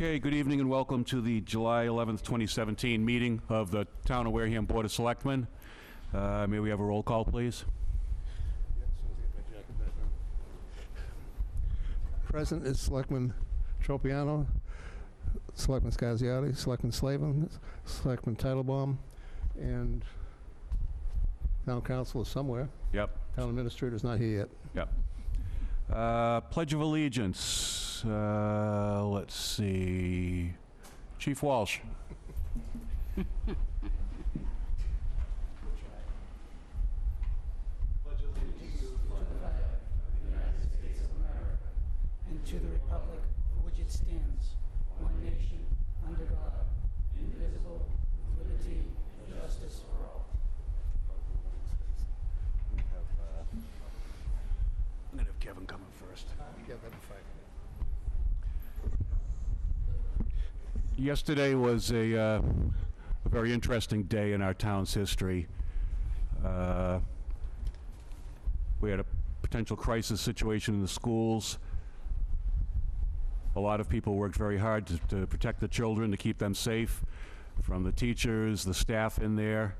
Okay, good evening and welcome to the July 11th, 2017 meeting of the Town of Wareham Board of Selectmen. May we have a roll call, please? Present is Selectman Tropiano, Selectman Scasiotti, Selectman Slavin, Selectman Titlebaum, and Town Council is somewhere. Yep. Town Administrator is not here yet. Yep. Pledge of Allegiance. Let's see. Chief Walsh. Pledge allegiance to the flag of the United States of America and to the republic for which it stands, one nation, under God, indivisible, with liberty and justice for all. I'm going to have Kevin coming first. Yeah, that'd be fine. Yesterday was a very interesting day in our town's history. We had a potential crisis situation in the schools. A lot of people worked very hard to protect the children, to keep them safe, from the teachers, the staff in there,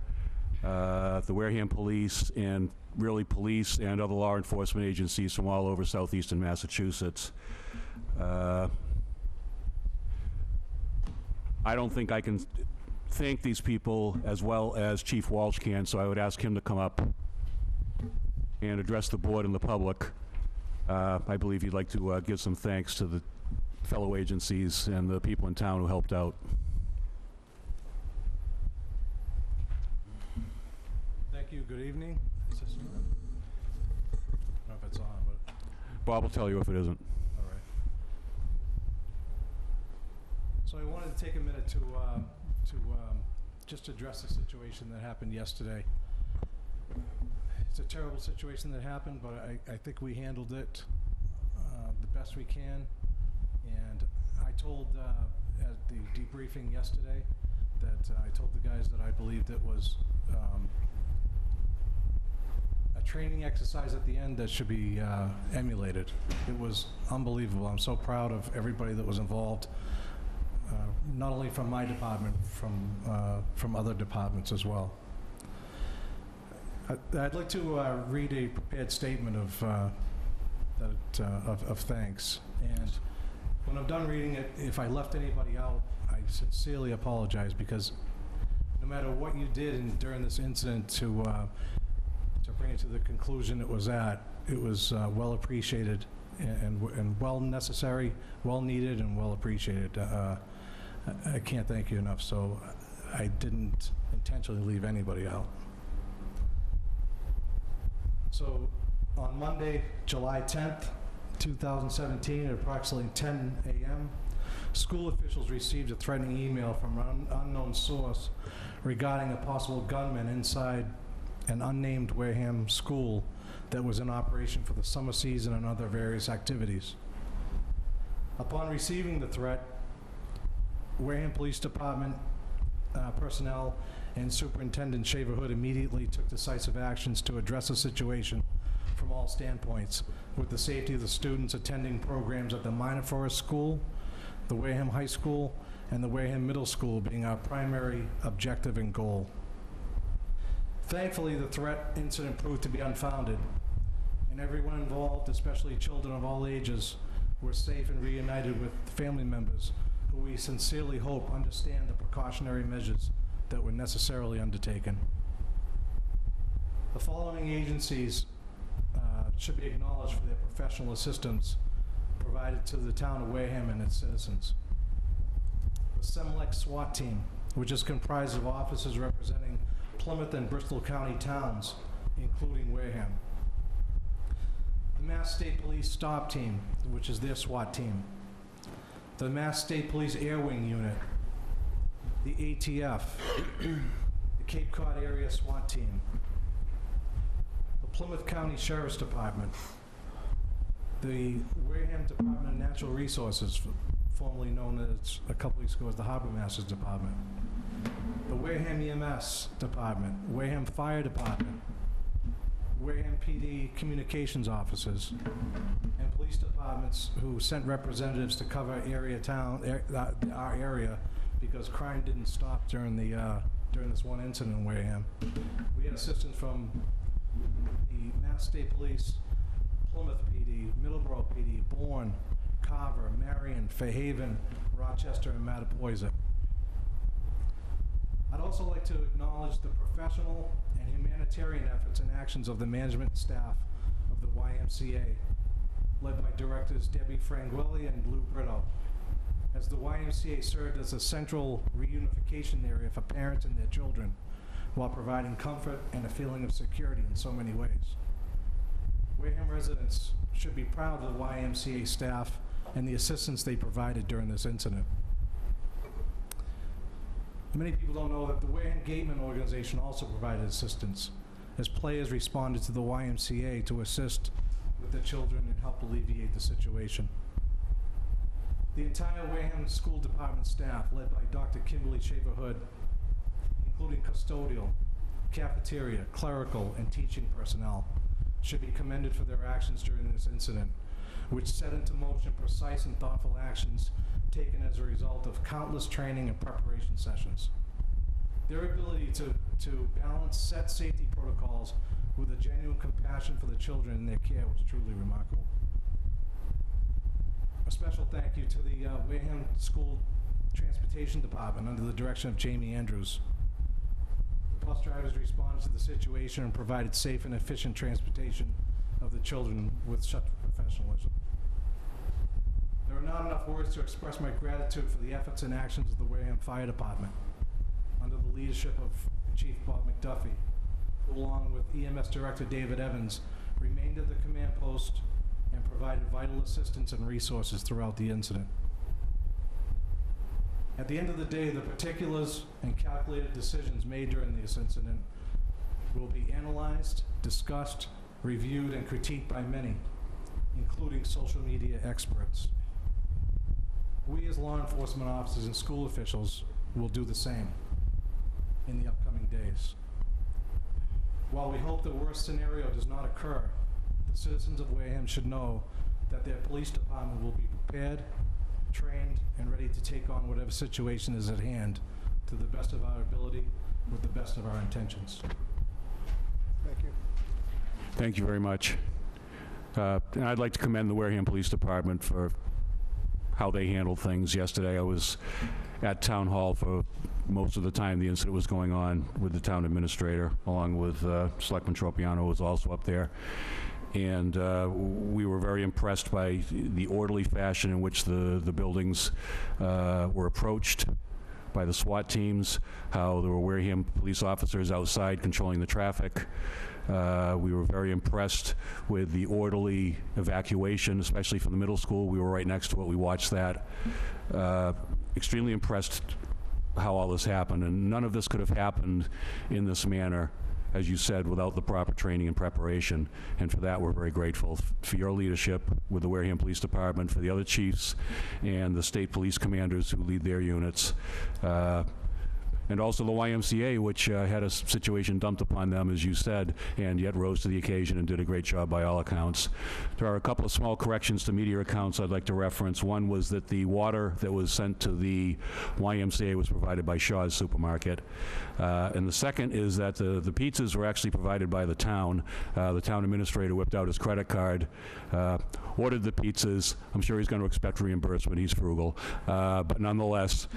the Wareham police, and really police and other law enforcement agencies from all over southeastern Massachusetts. I don't think I can thank these people as well as Chief Walsh can, so I would ask him to come up and address the board and the public. I believe he'd like to give some thanks to the fellow agencies and the people in town who helped out. Thank you. Good evening. Is this on? I don't know if it's on, but Bob will tell you if it isn't. all right. So I wanted to take a minute to just address the situation that happened yesterday. It's a terrible situation that happened, but I think we handled it the best we can. And I told at the debriefing yesterday that I told the guys that I believed it was a training exercise at the end that should be emulated. It was unbelievable. I'm so proud of everybody that was involved, not only from my department, from other departments as well. I'd like to read a prepared statement of thanks. And when I'm done reading it, if I left anybody out, I sincerely apologize, because no matter what you did during this incident to bring it to the conclusion it was at, it was well appreciated and well necessary, well needed, and well appreciated. I can't thank you enough, so I didn't intentionally leave anybody out. So on Monday, July 10th, 2017, at approximately 10 a.m., school officials received a threatening email from an unknown source regarding a possible gunman inside an unnamed Wareham school that was in operation for the summer season and other various activities. Upon receiving the threat, Wareham Police Department personnel and Superintendent Shaver Hood immediately took decisive actions to address the situation from all standpoints, with the safety of the students attending programs at the Minor Forest School, the Wareham High School, and the Wareham Middle School being our primary objective and goal. Thankfully, the threat incident proved to be unfounded, and everyone involved, especially children of all ages, were safe and reunited with family members who we sincerely hope understand the precautionary measures that were necessarily undertaken. The following agencies should be acknowledged for their professional assistance provided to the town of Wareham and its citizens. The Semlec SWAT team, which is comprised of officers representing Plymouth and Bristol County towns, including Wareham. The Mass State Police Stop Team, which is their SWAT team. The Mass State Police Air Wing Unit. The ATF. The Cape Cod Area SWAT Team. The Plymouth County Sheriff's Department. The Wareham Department of Natural Resources, formerly known as, a couple weeks ago, as the Harbor Masters Department. The Wareham EMS Department, Wareham Fire Department, Wareham PD communications officers, and police departments who sent representatives to cover our area, because crime didn't stop during this one incident in Wareham. We had assistance from the Mass State Police, Plymouth PD, Middleborough PD, Bourne, Carver, Marion, Fairhaven, Rochester, and Mattapoisett. I'd also like to acknowledge the professional and humanitarian efforts and actions of the management staff of the YMCA, led by directors Debbie Franguelli and Lou Brito, as the YMCA served as a central reunification area for parents and their children, while providing comfort and a feeling of security in so many ways. Wareham residents should be proud of the YMCA staff and the assistance they provided during this incident. Many people don't know that the Wareham Gateman organization also provided assistance, as players responded to the YMCA to assist with the children and help alleviate the situation. The entire Wareham School Department staff, led by Dr. Kimberly Shaver-Hood, including custodial, cafeteria, clerical, and teaching personnel, should be commended for their actions during this incident, which set into motion precise and thoughtful actions taken as a result of countless training and preparation sessions. Their ability to balance set safety protocols with a genuine compassion for the children and their care was truly remarkable. A special thank you to the Wareham School Transportation Department under the direction of Jamie Andrews. The bus drivers responded to the situation and provided safe and efficient transportation of the children with such professionalism. There are not enough words to express my gratitude for the efforts and actions of the Wareham Fire Department, under the leadership of Chief Bob McDuffie, who, along with EMS Director David Evans, remained at the command post and provided vital assistance and resources throughout the incident. At the end of the day, the particulars and calculated decisions made during this incident will be analyzed, discussed, reviewed, and critiqued by many, including social media experts. We as law enforcement officers and school officials will do the same in the upcoming days. While we hope the worst scenario does not occur, the citizens of Wareham should know that their police department will be prepared, trained, and ready to take on whatever situation is at hand to the best of our ability with the best of our intentions. Thank you. Thank you very much. And I'd like to commend the Wareham Police Department for how they handled things yesterday. I was at Town Hall for most of the time the incident was going on with the town administrator, along with Selectman Tropiano was also up there. And we were very impressed by the orderly fashion in which the buildings were approached by the SWAT teams, how there were Wareham police officers outside controlling the traffic. We were very impressed with the orderly evacuation, especially from the middle school. We were right next to it. We watched that. Extremely impressed how all this happened, and none of this could have happened in this manner, as you said, without the proper training and preparation. And for that, we're very grateful for your leadership with the Wareham Police Department, for the other chiefs and the state police commanders who lead their units. And also the YMCA, which had a situation dumped upon them, as you said, and yet rose to the occasion and did a great job by all accounts. There are a couple of small corrections to media accounts I'd like to reference. One was that the water that was sent to the YMCA was provided by Shaw's Supermarket. And the second is that the pizzas were actually provided by the town. The town administrator whipped out his credit card, ordered the pizzas. I'm sure he's going to expect reimbursement. He's frugal. But nonetheless,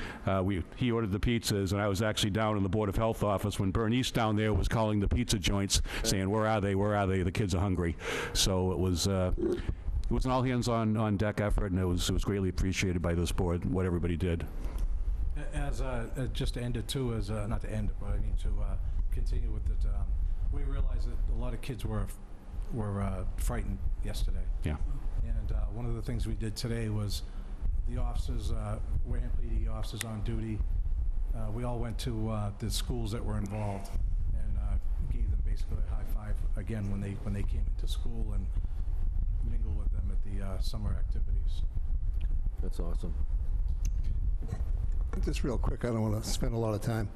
he ordered the pizzas, and I was actually down in the Board of Health office when Bernice down there was calling the pizza joints, saying, where are they, where are they, the kids are hungry. So it was an all-hands-on deck effort, and it was greatly appreciated by this board, what everybody did. As just to end it too, not to end it, but I mean to continue with it, we realized that a lot of kids were frightened yesterday. Yeah. And one of the things we did today was the officers, Wareham PD officers on duty, we all went to the schools that were involved and gave them basically a high five again when they came into school and mingled with them at the summer activities. That's awesome. Just real quick, I don't want to spend a lot of time.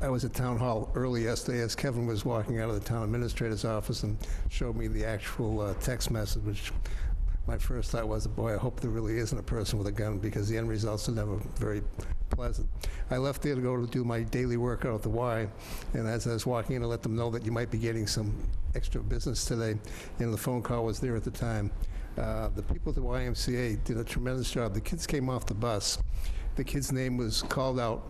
I was at Town Hall early yesterday as Kevin was walking out of the town administrator's office and showed me the actual text message, which my first thought was, boy, I hope there really isn't a person with a gun, because the end results are never very pleasant. I left there to go to do my daily workout at the Y, and as I was walking in, I let them know that you might be getting some extra business today, and the phone call was there at the time. The people at the YMCA did a tremendous job. The kids came off the bus. The kid's name was called out.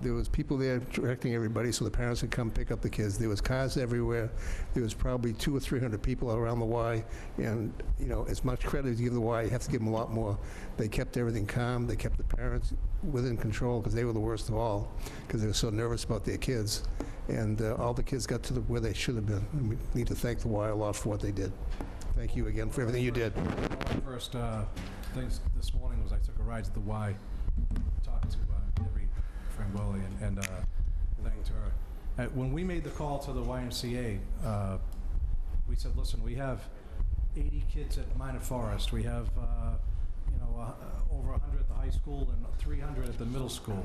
There was people there directing everybody so the parents could come pick up the kids. There was cars everywhere. There was probably 200 or 300 people around the Y, and you know, as much credit as you give the Y, you have to give them a lot more. They kept everything calm. They kept the parents within control, because they were the worst of all, because they were so nervous about their kids. And all the kids got to where they should have been. And we need to thank the Y a lot for what they did. Thank you again for everything you did. One of my first things this morning was I took a ride to the Y, talked to Debbie Frangoli, and thanked her. When we made the call to the YMCA, we said, listen, we have 80 kids at Minor Forest. We have over 100 at the high school and 300 at the middle school.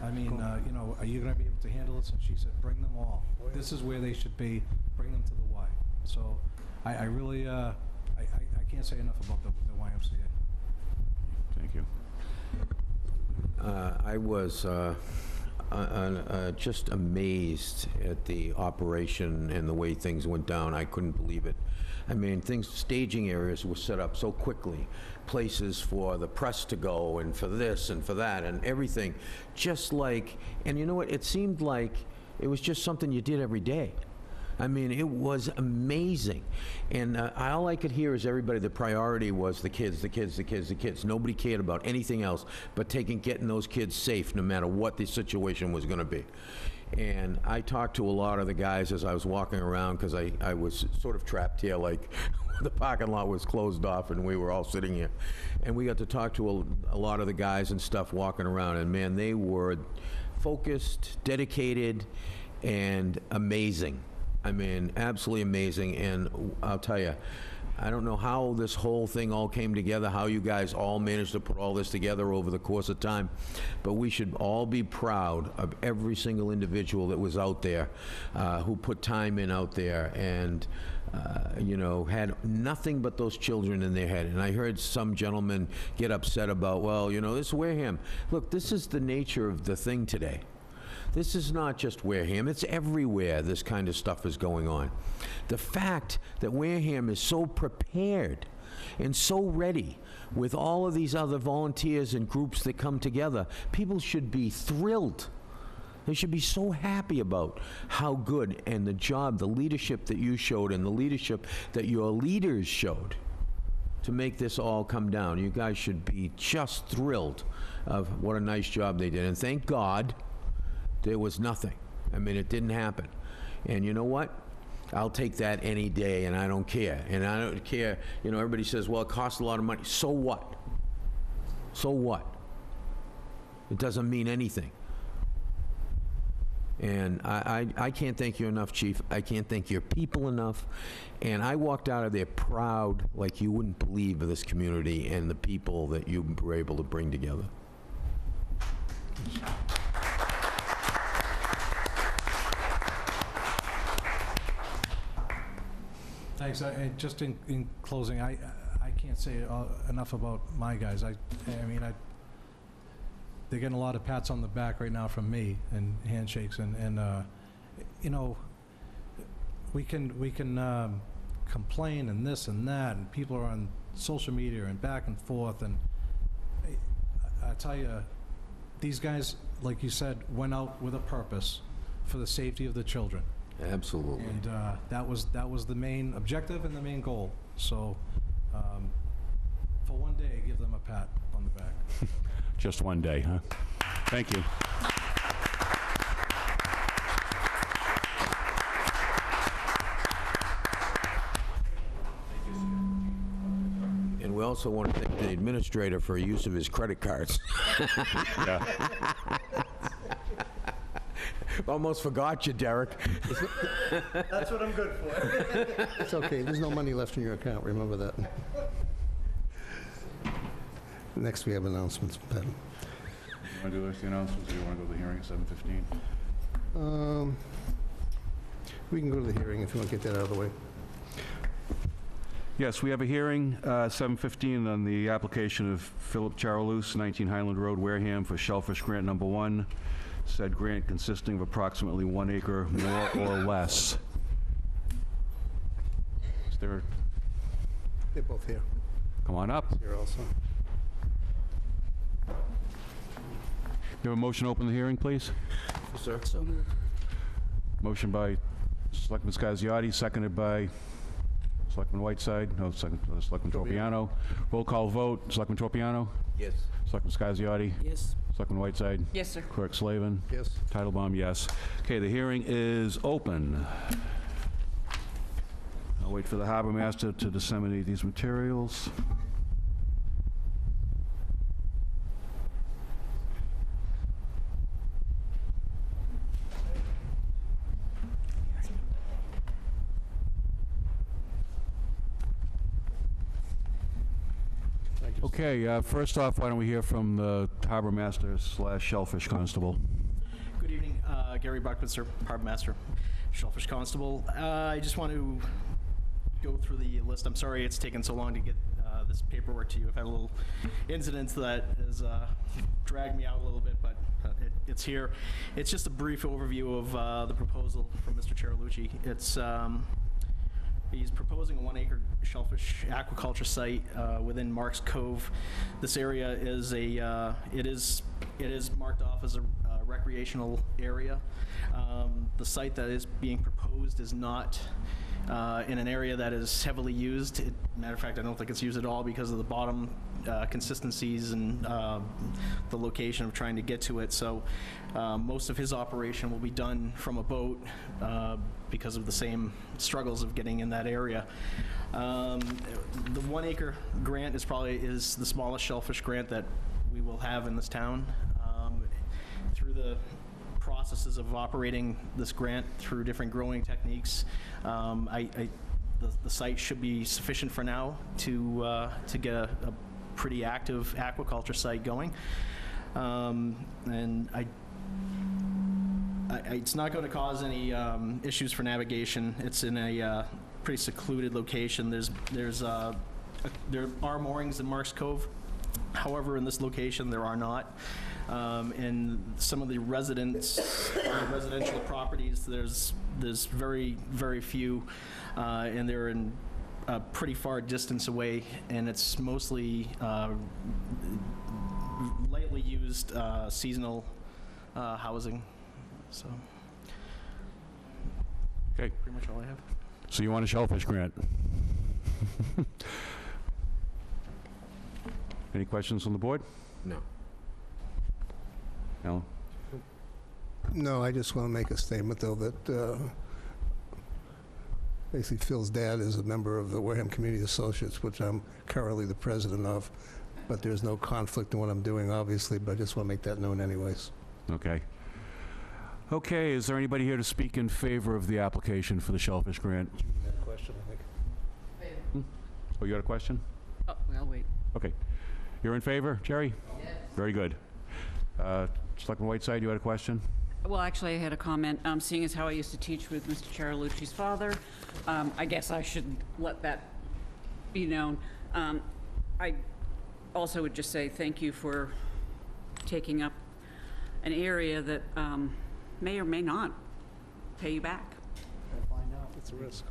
I mean, are you going to be able to handle this? And she said, bring them all. This is where they should be. Bring them to the Y. So I really, I can't say enough about the YMCA. Thank you. I was just amazed at the operation and the way things went down. I couldn't believe it. I mean, staging areas were set up so quickly, places for the press to go and for this and for that and everything, just like, and you know what, it seemed like it was just something you did every day. I mean, it was amazing. And all I could hear is everybody, the priority was the kids, the kids, the kids, the kids. Nobody cared about anything else but getting those kids safe no matter what the situation was going to be. And I talked to a lot of the guys as I was walking around, because I was sort of trapped here, like the parking lot was closed off and we were all sitting here. And we got to talk to a lot of the guys and stuff walking around, and man, they were focused, dedicated, and amazing. I mean, absolutely amazing. And I'll tell you, I don't know how this whole thing all came together, how you guys all managed to put all this together over the course of time, but we should all be proud of every single individual that was out there, who put time in out there, and had nothing but those children in their head. And I heard some gentleman get upset about, well, this is Wareham. Look, this is the nature of the thing today. This is not just Wareham, it's everywhere this kind of stuff is going on. The fact that Wareham is so prepared and so ready with all of these other volunteers and groups that come together, people should be thrilled. They should be so happy about how good and the job, the leadership that you showed and the leadership that your leaders showed to make this all come down. You guys should be just thrilled of what a nice job they did. And thank God there was nothing. I mean, it didn't happen. And you know what? I'll take that any day, and I don't care. And I don't care, everybody says, well, it costs a lot of money. So what? So what? It doesn't mean anything. And I can't thank you enough, Chief. I can't thank your people enough. And I walked out of there proud like you wouldn't believe of this community and the people that you were able to bring together. Thanks. And just in closing, I can't say enough about my guys. I mean, they're getting a lot of pats on the back right now from me and handshakes, and we can complain and this and that, and people are on social media and back and forth, and I tell you, these guys, like you said, went out with a purpose for the safety of the children. Absolutely. And that was the main objective and the main goal. So for one day, give them a pat on the back. Just one day, huh? Thank you. And we also want to thank the administrator for use of his credit cards. Yeah. Almost forgot you, Derek. That's what I'm good for. It's okay, there's no money left in your account, remember that. Next we have announcements, Pat. Want to do the announcements, or you want to go to the hearing at 7:15? We can go to the hearing if you want to get that out of the way. Yes, we have a hearing, 7:15, on the application of Philip Charalouse, 19 Highland Road, Wareham, for Shellfish Grant Number 1. Said grant consisting of approximately 1 acre, more or less. Is there, They're both here. come on up. Here also. You have a motion to open the hearing, please? Yes, sir. So moved. Motion by Selectman Scasiotti, seconded by Selectman Whiteside. No, second, Selectman Tropiano. Roll call vote. Selectman Tropiano? Yes. Selectman Scasiotti? Yes. Selectman Whiteside? Yes, sir. Clerk Slavin? Yes. Titlebaum, yes. Okay, the hearing is open. I'll wait for the harbor master to disseminate these materials. Okay, first off, why don't we hear from the harbor master / shellfish constable? Good evening, Gary Buckminster, Harbor Master, Shellfish Constable. I just want to go through the list. I'm sorry it's taken so long to get this paperwork to you. I've had a little incident that has dragged me out a little bit, but it's here. It's just a brief overview of the proposal from Mr. Chiralucci. It's he's proposing a 1 acre shellfish aquaculture site within Marks Cove. This area is it is marked off as a recreational area. The site that is being proposed is not in an area that is heavily used. Matter of fact, I don't think it's used at all because of the bottom consistencies and the location of trying to get to it. So most of his operation will be done from a boat because of the same struggles of getting in that area. The 1 acre grant is the smallest shellfish grant that we will have in this town. Through the processes of operating this grant through different growing techniques, the site should be sufficient for now to get a pretty active aquaculture site going. And it's not going to cause any issues for navigation. It's in a pretty secluded location. There are moorings in Marks Cove. However, in this location, there are not. In some of the residential properties, there's very, very few, and they're in a pretty far distance away, and it's mostly lightly used seasonal housing. So, Okay, pretty much all I have. so you want a shellfish grant? Any questions on the board? No. Alan? No, I just want to make a statement, though, that basically Phil's dad is a member of the Wareham Community Associates, which I'm currently the president of, but there's no conflict in what I'm doing, obviously, but I just want to make that known anyways. Okay. Okay, is there anybody here to speak in favor of the application for the shellfish grant? You had a question, I think. Oh, you got a question? Oh, well, wait. Okay. You're in favor, Jerry? Yes. Very good. Selectman Whiteside, you had a question? Well, actually, I had a comment. Seeing as how I used to teach with Mr. Chiralucci's father, I guess I should let that be known. I also would just say thank you for taking up an area that may or may not pay you back. I'll find out. It's a risk.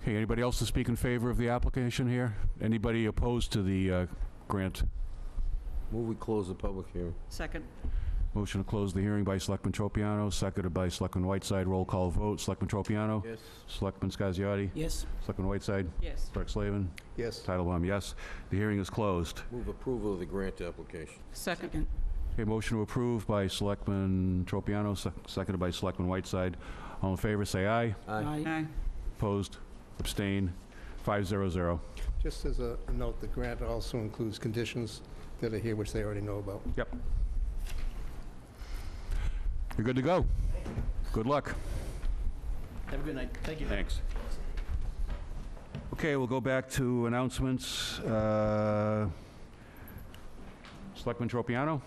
Okay, anybody else to speak in favor of the application here? Anybody opposed to the grant? Move we close the public hearing. Second. Motion to close the hearing by Selectman Tropiano, seconded by Selectman Whiteside. Roll call vote. Selectman Tropiano? Yes. Selectman Scasiotti? Yes. Selectman Whiteside? Yes. Clerk Slavin? Yes. Titlebaum, yes. The hearing is closed. Move approval of the grant application. Second. Okay, motion to approve by Selectman Tropiano, seconded by Selectman Whiteside. All in favor, say aye. Aye. Opposed? Abstain? 500. Just as a note, the grant also includes conditions that are here, which they already know about. Yep. You're good to go. Good luck. Have a good night. Thank you. Thanks. Okay, we'll go back to announcements. Selectman Tropiano?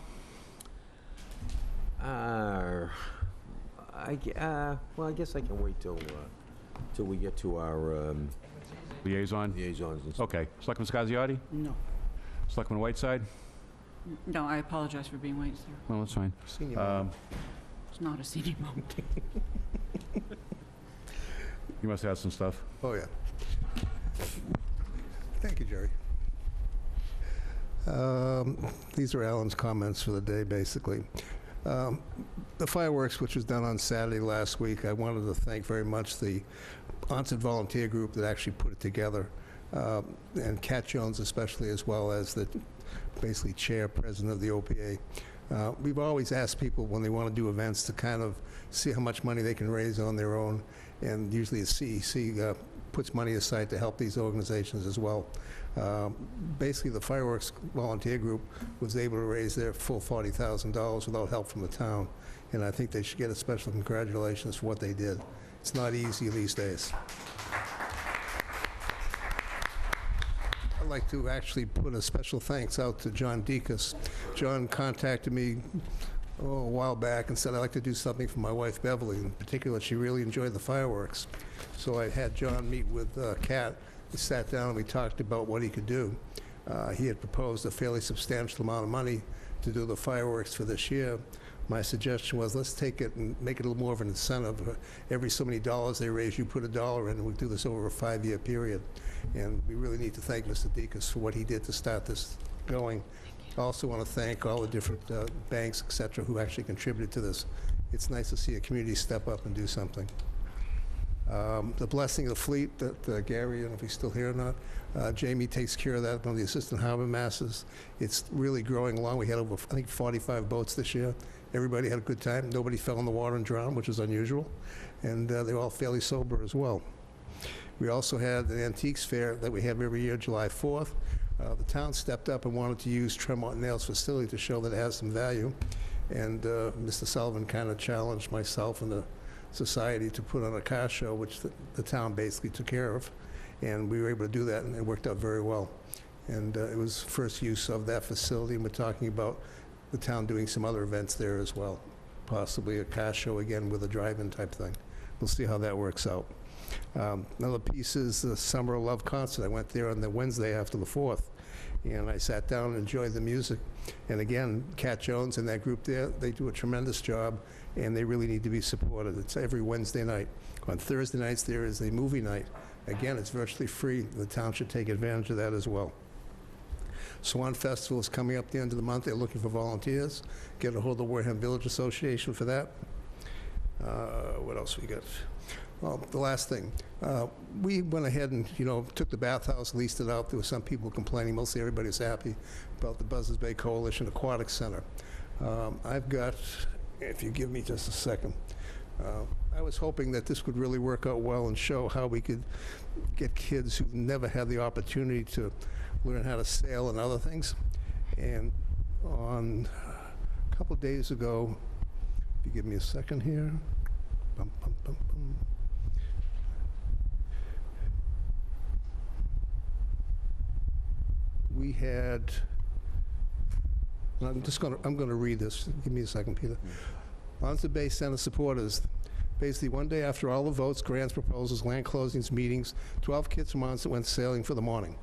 Well, I guess I can wait till we get to our Liaison? liaisons and stuff. Okay. Selectman Scasiotti? No. Selectman Whiteside? No, I apologize for being late, sir. Well, that's fine. Senior moment. It's not a senior moment. You must have some stuff. Oh, yeah. Thank you, Jerry. These are Alan's comments for the day, basically. The fireworks, which was done on Saturday last week, I wanted to thank very much the Onset Volunteer Group that actually put it together, and Cat Jones especially, as well as the basically chair, president of the OPA. We've always asked people when they want to do events to kind of see how much money they can raise on their own, and usually the CEC puts money aside to help these organizations as well. Basically, the Fireworks Volunteer Group was able to raise their full $40,000 without help from the town, and I think they should get a special congratulations for what they did. It's not easy these days. I'd like to actually put a special thanks out to John Deacus. John contacted me a while back and said, I'd like to do something for my wife Beverly. In particular, she really enjoyed the fireworks. So I had John meet with Kat. We sat down and we talked about what he could do. He had proposed a fairly substantial amount of money to do the fireworks for this year. My suggestion was, let's take it and make it a little more of an incentive. Every so many dollars they raise, you put $1 in, and we'll do this over a 5-year period. And we really need to thank Mr. Deacus for what he did to start this going. I also want to thank all the different banks, et cetera, who actually contributed to this. It's nice to see a community step up and do something. The blessing of the fleet that Gary, I don't know if he's still here or not, Jamie takes care of that, one of the assistant harbor masters. It's really growing along. We had over, I think, 45 boats this year. Everybody had a good time. Nobody fell in the water and drowned, which is unusual. And they're all fairly sober as well. We also had the antiques fair that we have every year, July 4th. The town stepped up and wanted to use Tremont Nails facility to show that it has some value. And Mr. Sullivan kind of challenged myself and the society to put on a car show, which the town basically took care of. And we were able to do that, and it worked out very well. And it was first use of that facility, and we're talking about the town doing some other events there as well, possibly a car show again with a drive-in type thing. We'll see how that works out. Another piece is the Summer of Love concert. I went there on the Wednesday after the 4th, and I sat down and enjoyed the music. And again, Cat Jones and that group there, they do a tremendous job, and they really need to be supported. It's every Wednesday night. On Thursday nights, there is a movie night. Again, it's virtually free. The town should take advantage of that as well. Swan Festival is coming up at the end of the month. They're looking for volunteers. Get a hold of the Wareham Village Association for that. What else we got? Well, the last thing. We went ahead and, took the bathhouse, leased it out. There were some people complaining. Mostly everybody was happy about the Buzzards Bay Coalition Aquatic Center. I've got, if you give me just a second, I was hoping that this would really work out well and show how we could get kids who've never had the opportunity to learn how to sail and other things. And on a couple of days ago, if you give me a second here. Bum, bum, bum, bum. We had, I'm going to read this. Give me a second, Peter. Onset Bay Center supporters. Basically, one day after all the votes, grants, proposals, land closings, meetings, 12 kids from Onset went sailing for the morning.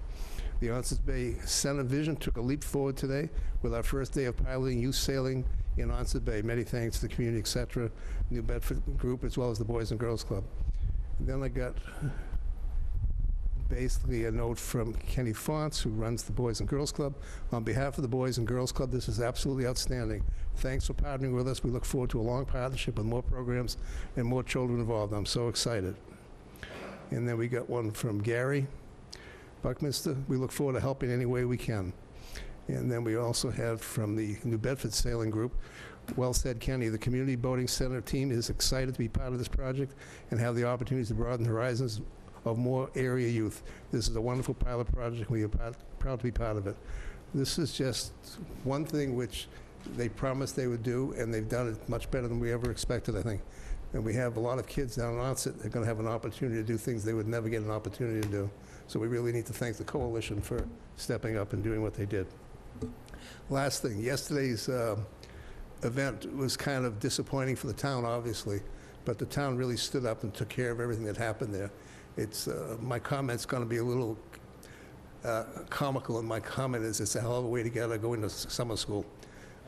The Onset Bay Center vision took a leap forward today with our first day of piloting youth sailing in Onset Bay. Many thanks to the community, etc., New Bedford group, as well as the Boys and Girls Club. And then I got basically a note from Kenny Fonts, who runs the Boys and Girls Club. On behalf of the Boys and Girls Club, this is absolutely outstanding. Thanks for partnering with us. We look forward to a long partnership with more programs and more children involved. I'm so excited. And then we got one from Gary Buckminster. We look forward to helping any way we can. And then we also have from the New Bedford Sailing Group, well said, Kenny. The Community Boating Center team is excited to be part of this project and have the opportunities to broaden the horizons of more area youth. This is a wonderful pilot project. We are proud to be part of it. This is just one thing which they promised they would do, and they've done it much better than we ever expected, I think. And we have a lot of kids down in Onset that are going to have an opportunity to do things they would never get an opportunity to do. So we really need to thank the coalition for stepping up and doing what they did. Last thing, yesterday's event was kind of disappointing for the town, obviously, but the town really stood up and took care of everything that happened there. It's, my comment's going to be a little comical, and my comment is it's a hell of a way to go into summer school.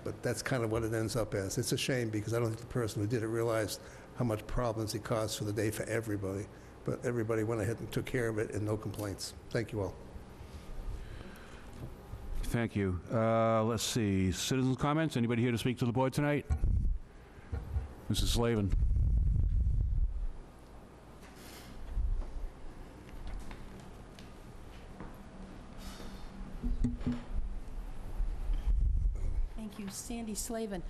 But that's kind of what it ends up as. It's a shame because I don't think the person who did it realized how much problems it caused for the day for everybody. But everybody went ahead and took care of it and no complaints. Thank you all. Thank you. Let's see, citizens' comments? Anybody here to speak to the board tonight? Mrs. Slavin. Thank you, Sandy Slavin.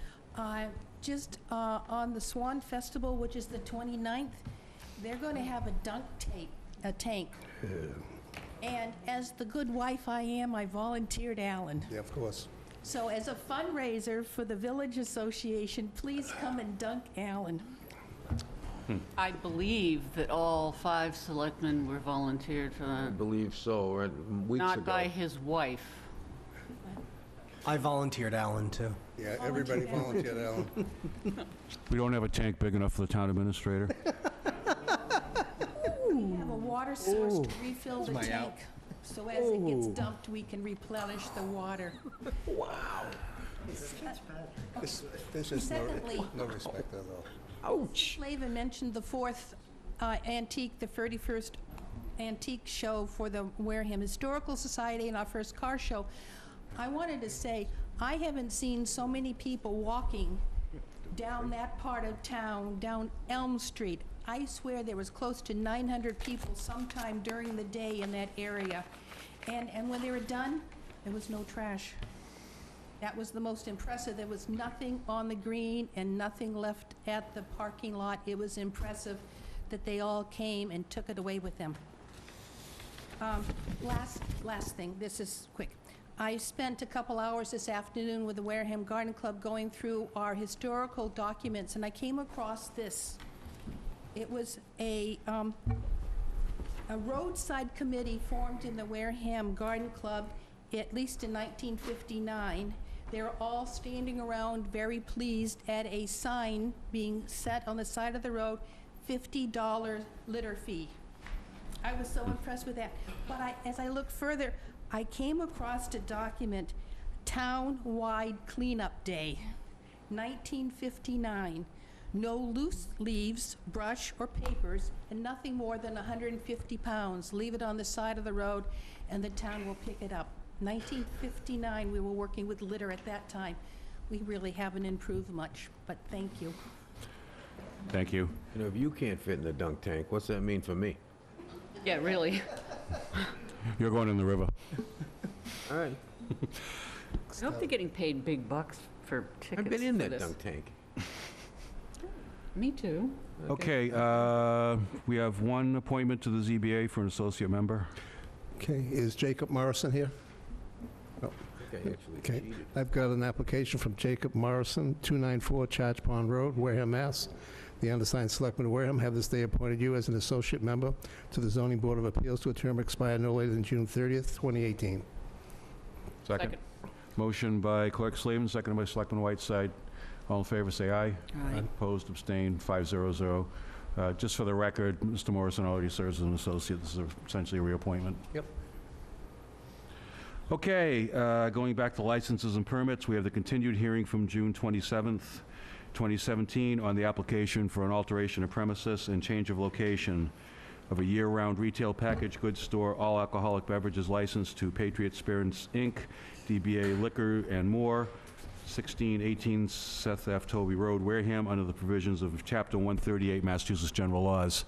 Just on the Swan Festival, which is the 29th, they're going to have a tank. And as the good wife I am, I volunteered Alan. Yeah, of course. So as a fundraiser for the Village Association, please come and dunk Alan. I believe that all 5 selectmen were volunteered for I that. believe so, right, weeks ago. Not by his wife. I volunteered Alan, too. Yeah, everybody volunteered, Alan. We don't have a tank big enough for the town administrator. We have a water source to refill the tank. So as it gets dumped, we can replenish the water. This is Secondly- no respect at all. Ouch! Slavin mentioned the 4th antique, the 31st antique show for the Wareham Historical Society and our first car show. I wanted to say, I haven't seen so many people walking down that part of town, down Elm Street. I swear there was close to 900 people sometime during the day in that area. And when they were done, there was no trash. That was the most impressive. There was nothing on the green and nothing left at the parking lot. It was impressive that they all came and took it away with them. Last thing, this is quick. I spent a couple hours this afternoon with the Wareham Garden Club going through our historical documents, and I came across this. It was a roadside committee formed in the Wareham Garden Club, at least in 1959. They're all standing around, very pleased, at a sign being set on the side of the road, $50 litter fee. I was so impressed with that. But as I looked further, I came across a document, Town-Wide Cleanup Day, 1959. No loose leaves, brush, or papers, and nothing more than 150 pounds. Leave it on the side of the road, and the town will pick it up. 1959, we were working with litter at that time. We really haven't improved much, but thank you. Thank you. You know, if you can't fit in the dunk tank, what's that mean for me? Yeah, really. You're going in the river. All right, I hope they're getting paid big bucks for tickets I've been in for that this. dunk tank. Me too. Okay, we have one appointment to the ZBA for an associate member. Okay, is Jacob Morrison here? I think I actually Okay. cheated. I've got an application from Jacob Morrison, 294 Charge Pond Road, Wareham, Mass. The undersigned Selectmen of Wareham have this day appointed you as an associate member to the Zoning Board of Appeals to a term expired no later than June 30th, 2018. Second. Motion by Clerk Slavin, seconded by Selectman Whiteside. All in favor, say aye. Aye. Opposed, abstained, 500. Just for the record, Mr. Morrison already serves as an associate. This is essentially a reappointment. Yep. Okay, going back to licenses and permits, we have the continued hearing from June 27th, 2017 on the application for an alteration of premises and change of location of a year-round retail packaged goods store, all alcoholic beverages license to Patriot Spirits, Inc., DBA Liquor and More, 1618 Seth F. Toby Road, Wareham, under the provisions of Chapter 138 Massachusetts General Laws.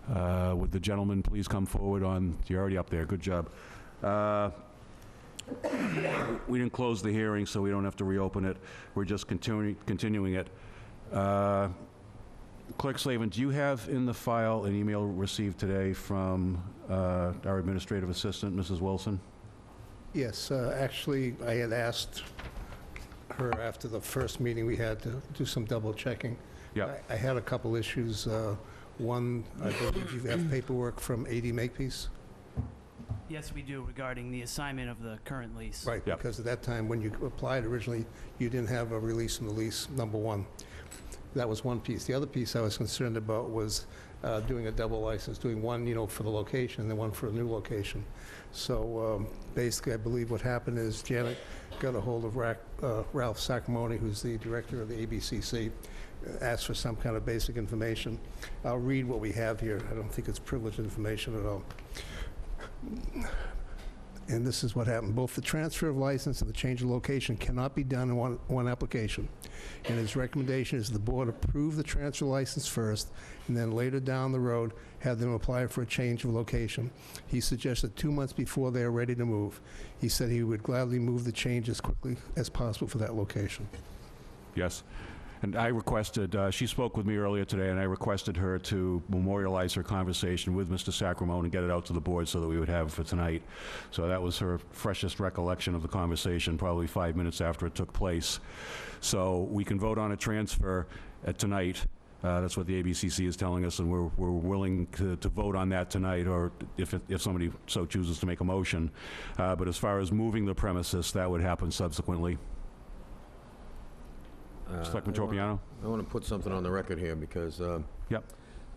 Would the gentleman please come forward on, you're already up there, good job. We didn't close the hearing, so we don't have to reopen it. We're just continuing it. Clerk Slavin, do you have in the file an email received today from our administrative assistant, Mrs. Wilson? Yes, actually, I had asked her after the first meeting we had to do some double checking. Yeah. I had a couple issues. One, I believe you have paperwork from 80 Makepeace. Yes, we do, regarding the assignment of the current lease. Right, Yep. because at that time, when you applied originally, you didn't have a release from the lease, number one. That was one piece. The other piece I was concerned about was doing a double license, doing one, for the location and then one for a new location. So basically, I believe what happened is Janet got a hold of Ralph Sacramone, who's the director of the ABCC, asked for some kind of basic information. I'll read what we have here. I don't think it's privileged information at all. And this is what happened. Both the transfer of license and the change of location cannot be done in one application. And his recommendation is the board approve the transfer license first, and then later down the road, have them apply for a change of location. He suggested 2 months before they are ready to move. He said he would gladly move the change as quickly as possible for that location. Yes. And I requested, she spoke with me earlier today, and I requested her to memorialize her conversation with Mr. Sacramone and get it out to the board so that we would have it for tonight. So that was her freshest recollection of the conversation, probably 5 minutes after it took place. So we can vote on a transfer tonight. That's what the ABCC is telling us, and we're willing to vote on that tonight, or if somebody so chooses to make a motion. But as far as moving the premises, that would happen subsequently. Selectman Tropiano? I want to put something on the record here because Yep.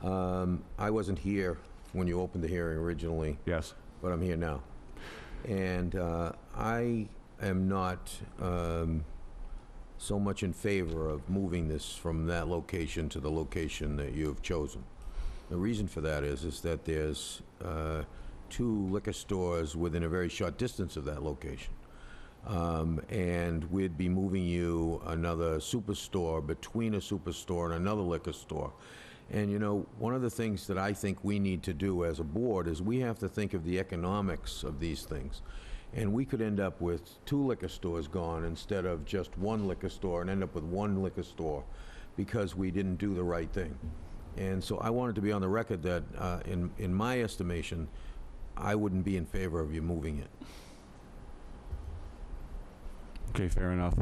I wasn't here when you opened the hearing originally, Yes. but I'm here now. And I am not so much in favor of moving this from that location to the location that you have chosen. The reason for that is that there's 2 liquor stores within a very short distance of that location. And we'd be moving you another superstore between a superstore and another liquor store. And one of the things that I think we need to do as a board is we have to think of the economics of these things. And we could end up with 2 liquor stores gone instead of just 1 liquor store, and end up with 1 liquor store because we didn't do the right thing. And so I wanted to be on the record that, in my estimation, I wouldn't be in favor of you moving it. Okay, fair enough.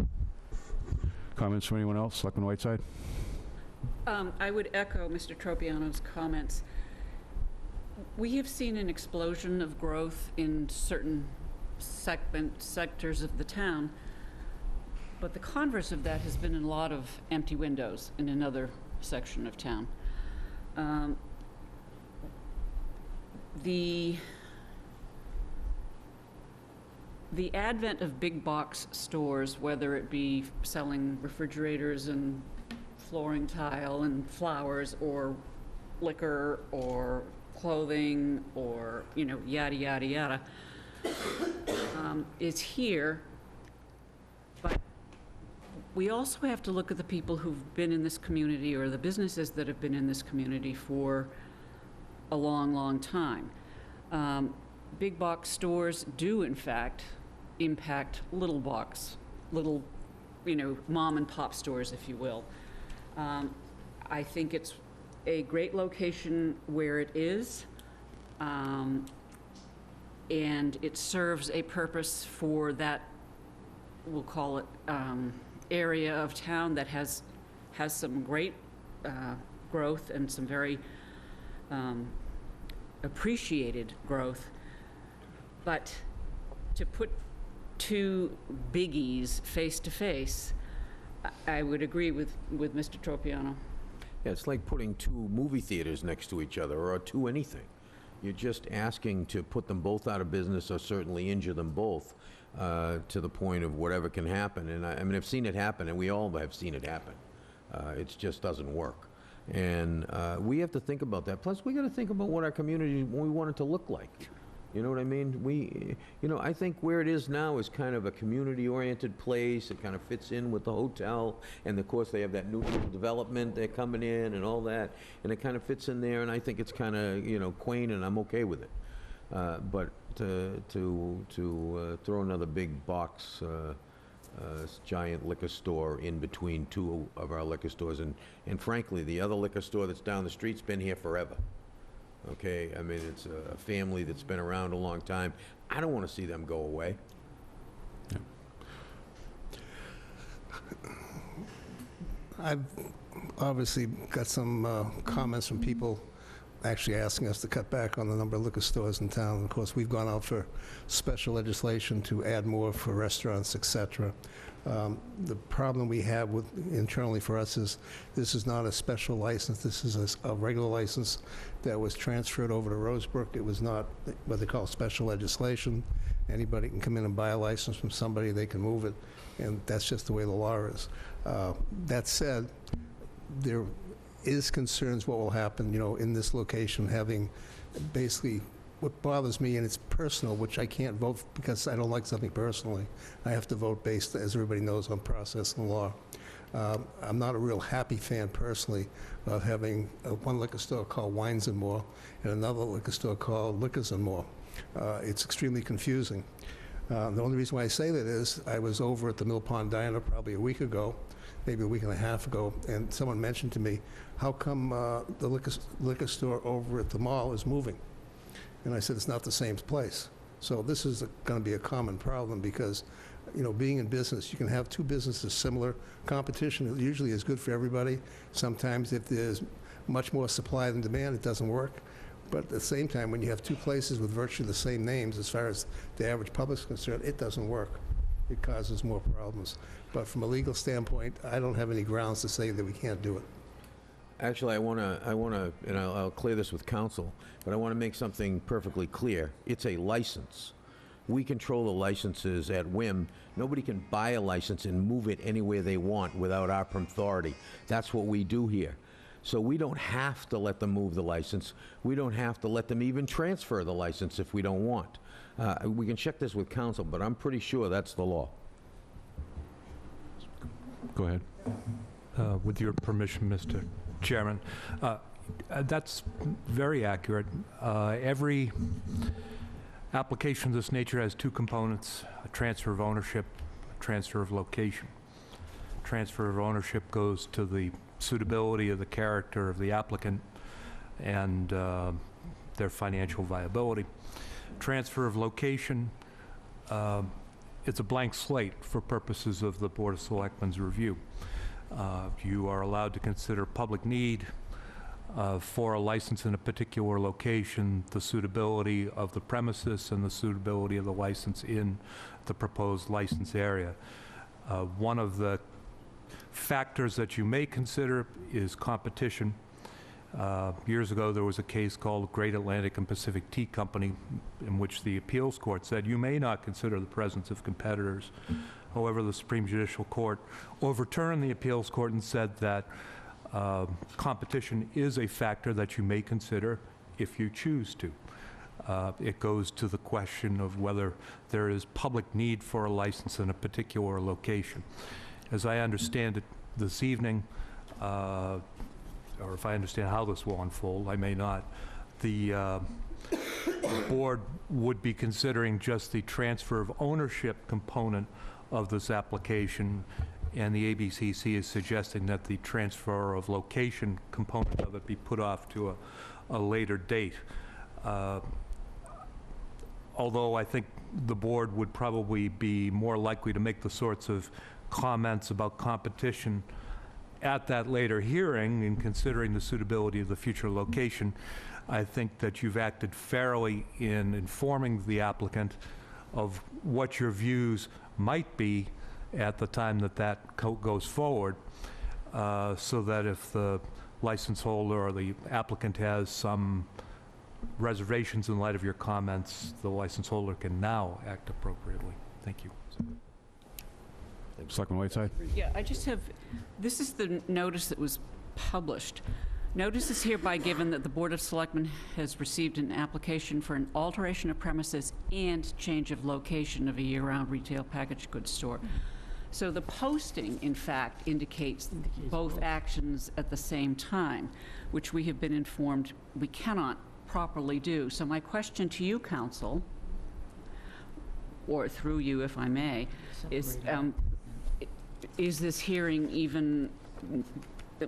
Comments from anyone else? Selectman Whiteside? I would echo Mr. Tropiano's comments. We have seen an explosion of growth in certain sectors of the town, but the converse of that has been a lot of empty windows in another section of town. The advent of big box stores, whether it be selling refrigerators and flooring tile and flowers, or liquor or clothing, or, yada, yada, yada, is here. But we also have to look at the people who've been in this community, or the businesses that have been in this community for a long, long time. Big box stores do, in fact, impact little mom and pop stores, if you will. I think it's a great location where it is, and it serves a purpose for that, we'll call it, area of town that has some great growth and some very appreciated growth. But to put 2 biggies face to face, I would agree with Mr. Tropiano. Yeah, it's like putting 2 movie theaters next to each other, or 2 anything. You're just asking to put them both out of business, or certainly injure them both, to the point of whatever can happen. And I mean, I've seen it happen, and we all have seen it happen. It just doesn't work. And we have to think about that. Plus, we got to think about what our community, we want it to look like. You know what I mean? I think where it is now is kind of a community-oriented place. It kind of fits in with the hotel, and of course, they have that new development, they're coming in and all that, and it kind of fits in there, and I think it's kind of, quaint, and I'm okay with it. But to throw another big box, giant liquor store in between 2 of our liquor stores, and frankly, the other liquor store that's down the street's been here forever. Okay, I mean, it's a family that's been around a long time. I don't want to see them go away. I've obviously got some comments from people actually asking us to cut back on the number of liquor stores in town. Of course, we've gone out for special legislation to add more for restaurants, et cetera. The problem we have with internally for us is this is not a special license. This is a regular license that was transferred over to Rosebrook. It was not what they call special legislation. Anybody can come in and buy a license from somebody, they can move it, and that's just the way the law is. That said, there is concerns what will happen, you know, in this location, having basically, what bothers me, and it's personal, which I can't vote because I don't like something personally. I have to vote based, as everybody knows, on process and law. I'm not a real happy fan personally of having one liquor store called Wines and More and another liquor store called Liquors and More. It's extremely confusing. The only reason why I say that is I was over at the Mill Pond Diner probably a week ago, maybe a week and a half ago, and someone mentioned to me, how come the liquor store over at the mall is moving? And I said, it's not the same place. So this is going to be a common problem because, you know, being in business, you can have two businesses similar. Competition usually is good for everybody. Sometimes if there's much more supply than demand, it doesn't work. But at the same time, when you have two places with virtually the same names, as far as the average public's concerned, it doesn't work. It causes more problems. But from a legal standpoint, I don't have any grounds to say that we can't do it. Actually, I want to, and I'll clear this with counsel, but I want to make something perfectly clear. It's a license. We control the licenses at whim. Nobody can buy a license and move it anywhere they want without our authority. That's what we do here. So we don't have to let them move the license. We don't have to let them even transfer the license if we don't want. We can check this with counsel, but I'm pretty sure that's the law. Go ahead. With your permission, Mr. Chairman, that's very accurate. Every application of this nature has two components: a transfer of ownership, a transfer of location. Transfer of ownership goes to the suitability of the character of the applicant and their financial viability. Transfer of location, it's a blank slate for purposes of the Board of Selectmen's review. You are allowed to consider public need for a license in a particular location, the suitability of the premises, and the suitability of the license in the proposed license area. One of the factors that you may consider is competition. Years ago, there was a case called Great Atlantic and Pacific Tea Company in which the appeals court said you may not consider the presence of competitors. However, the Supreme Judicial Court overturned the appeals court and said that competition is a factor that you may consider if you choose to. It goes to the question of whether there is public need for a license in a particular location. As I understand it this evening, or if I understand how this will unfold, I may not, the board would be considering just the transfer of ownership component of this application, and the ABCC is suggesting that the transfer of location component of it be put off to a later date. Although I think the board would probably be more likely to make the sorts of comments about competition at that later hearing in considering the suitability of the future location. I think that you've acted fairly in informing the applicant of what your views might be at the time that that goes forward, so that if the license holder or the applicant has some reservations in light of your comments, the license holder can now act appropriately. Thank you. Selectman Whiteside? Yeah, I just have, this is the notice that was published. Notice is hereby given that the Board of Selectmen has received an application for an alteration of premises and change of location of a year-round retail packaged goods store. So the posting, in fact, indicates both actions at the same time, which we have been informed we cannot properly do. So my question to you, counsel, or through you, if I may, is this hearing even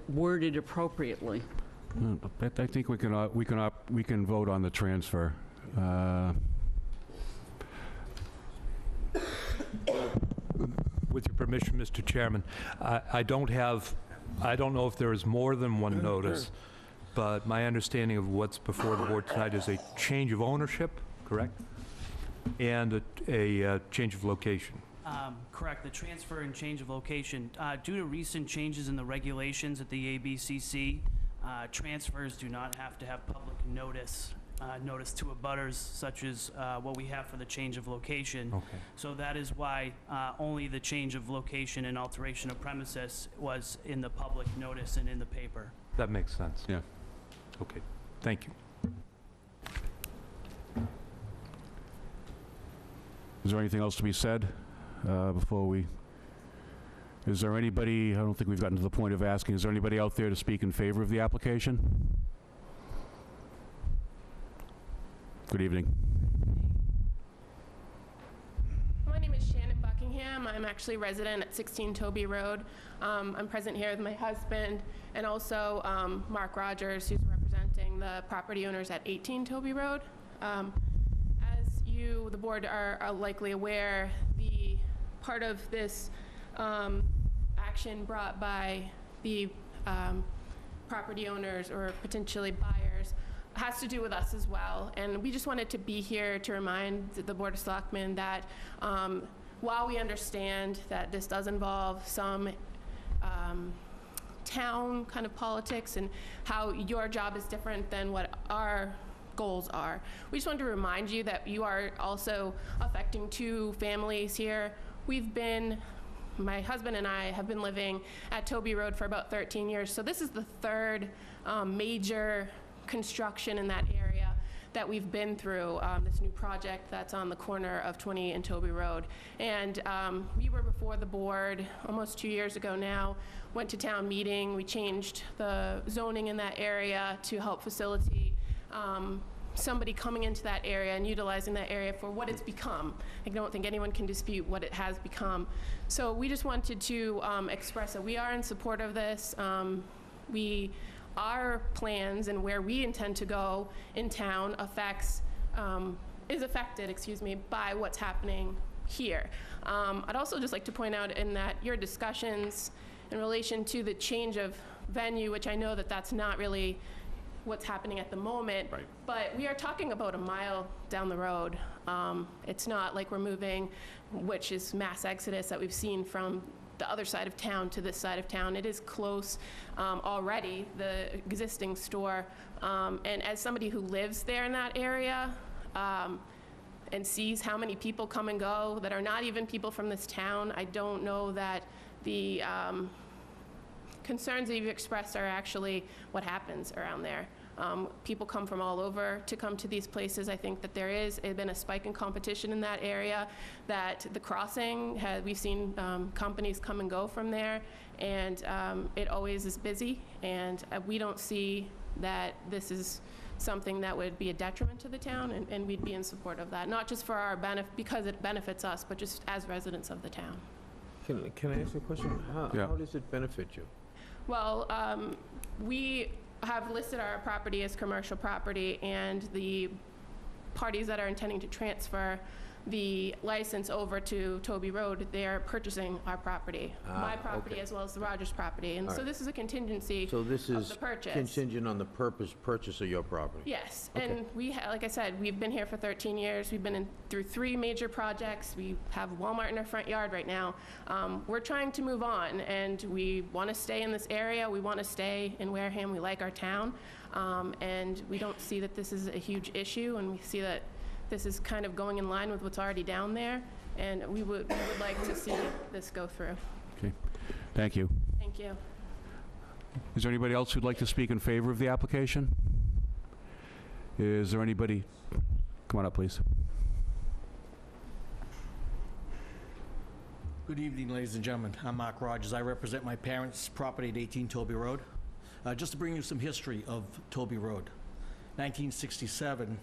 worded appropriately? I think we can vote on the transfer. With your permission, Mr. Chairman, I don't know if there is more than one notice, but my understanding of what's before the board tonight is a change of ownership, correct? And a change of location. Correct, the transfer and change of location. Due to recent changes in the regulations at the ABCC, transfers do not have to have public notice, notice to abutters, such as what we have for the change of location. Okay. So that is why only the change of location and alteration of premises was in the public notice and in the paper. That makes sense. Yeah. Okay, thank you. Is there anything else to be said before we... Is there anybody, I don't think we've gotten to the point of asking, is there anybody out there to speak in favor of the application? Good evening. My name is Shannon Buckingham. I'm actually a resident at 16 Toby Road. I'm present here with my husband and also Mark Rogers, who's representing the property owners at 18 Toby Road. As you, the board, are likely aware, the part of this action brought by the property owners or potentially buyers has to do with us as well. And we just wanted to be here to remind the Board of Selectmen that while we understand that this does involve some town kind of politics and how your job is different than what our goals are, we just wanted to remind you that you are also affecting two families here. My husband and I have been living at Toby Road for about 13 years, so this is the third major construction in that area that we've been through, this new project that's on the corner of 20 and Toby Road. And we were before the board almost 2 years ago now, went to town meeting, we changed the zoning in that area to help facilitate somebody coming into that area and utilizing that area for what it's become. I don't think anyone can dispute what it has become. So we just wanted to express that we are in support of this. Our plans and where we intend to go in town is affected, by what's happening here. I'd also just like to point out in that your discussions in relation to the change of venue, which I know that that's not really what's happening at the moment, Right. But we are talking about a mile down the road. It's not like we're moving, which is mass exodus that we've seen from the other side of town to this side of town. It is close already, the existing store. And as somebody who lives there in that area and sees how many people come and go that are not even people from this town, I don't know that the concerns that you've expressed are actually what happens around there. People come from all over to come to these places. I think that there has been a spike in competition in that area, that the crossing, we've seen companies come and go from there, and it always is busy, and we don't see that this is something that would be a detriment to the town, and we'd be in support of that, not just for our benefit, because it benefits us, but just as residents of the town. Can I ask a question? Yeah. How does it benefit you? Well, we have listed our property as commercial property, and the parties that are intending to transfer the license over to Toby Road, they are purchasing our property, my property okay. as well as the Rogers property. And All so right. this is a contingency So this of is the purchase. contingent on the purchase of your property? Yes, Okay. and like I said, we've been here for 13 years. We've been through 3 major projects. We have Walmart in our front yard right now. We're trying to move on, and we want to stay in this area. We want to stay in Wareham. We like our town, and we don't see that this is a huge issue, and we see that this is kind of going in line with what's already down there, and we would like to see this go through. Okay, thank you. Thank you. Is there anybody else who'd like to speak in favor of the application? Is there anybody? Come on up, please. Good evening, ladies and gentlemen. I'm Mark Rogers. I represent my parents' property at 18 Toby Road. Just to bring you some history of Toby Road. 1967,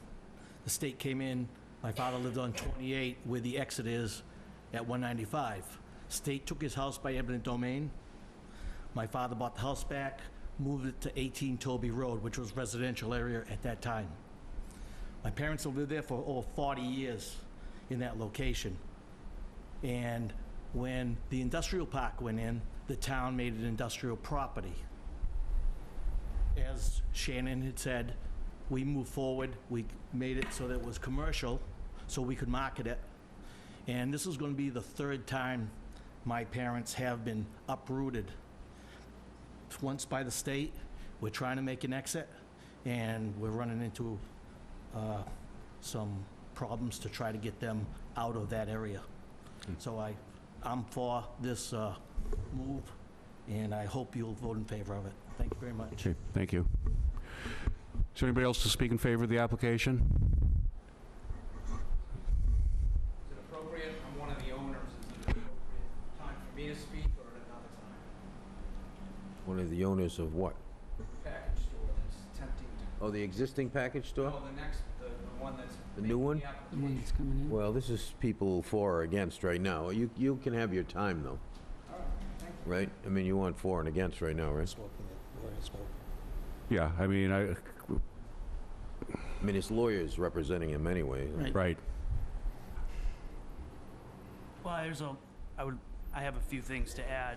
the state came in. My father lived on 28, where the exit is at 195. State took his house by eminent domain. My father bought the house back, moved it to 18 Toby Road, which was residential area at that time. My parents have lived there for over 40 years in that location. And when the industrial park went in, the town made it industrial property. as Shannon had said, we moved forward. We made it so that it was commercial, so we could market it. And this is going to be the third time my parents have been uprooted. Once by the state, we're trying to make an exit, and we're running into some problems to try to get them out of that area. So I'm for this move, and I hope you'll vote in favor of it. Thank you very much. Okay, thank you. Is there anybody else to speak in favor of the application? Is it appropriate? I'm one of the owners. Is it an appropriate time for me to speak or at another time? One of the owners of what? Package store that's tempting to... Oh, the existing package store? No, the next, the one that's... The new one? The one that's coming in. Well, this is people for or against right now. You can have your time, though, All right, thank you. right? I mean, you want for and against right now, right? Yeah, I mean, I mean, his lawyer's representing him anyway. right. Well, I have a few things to add,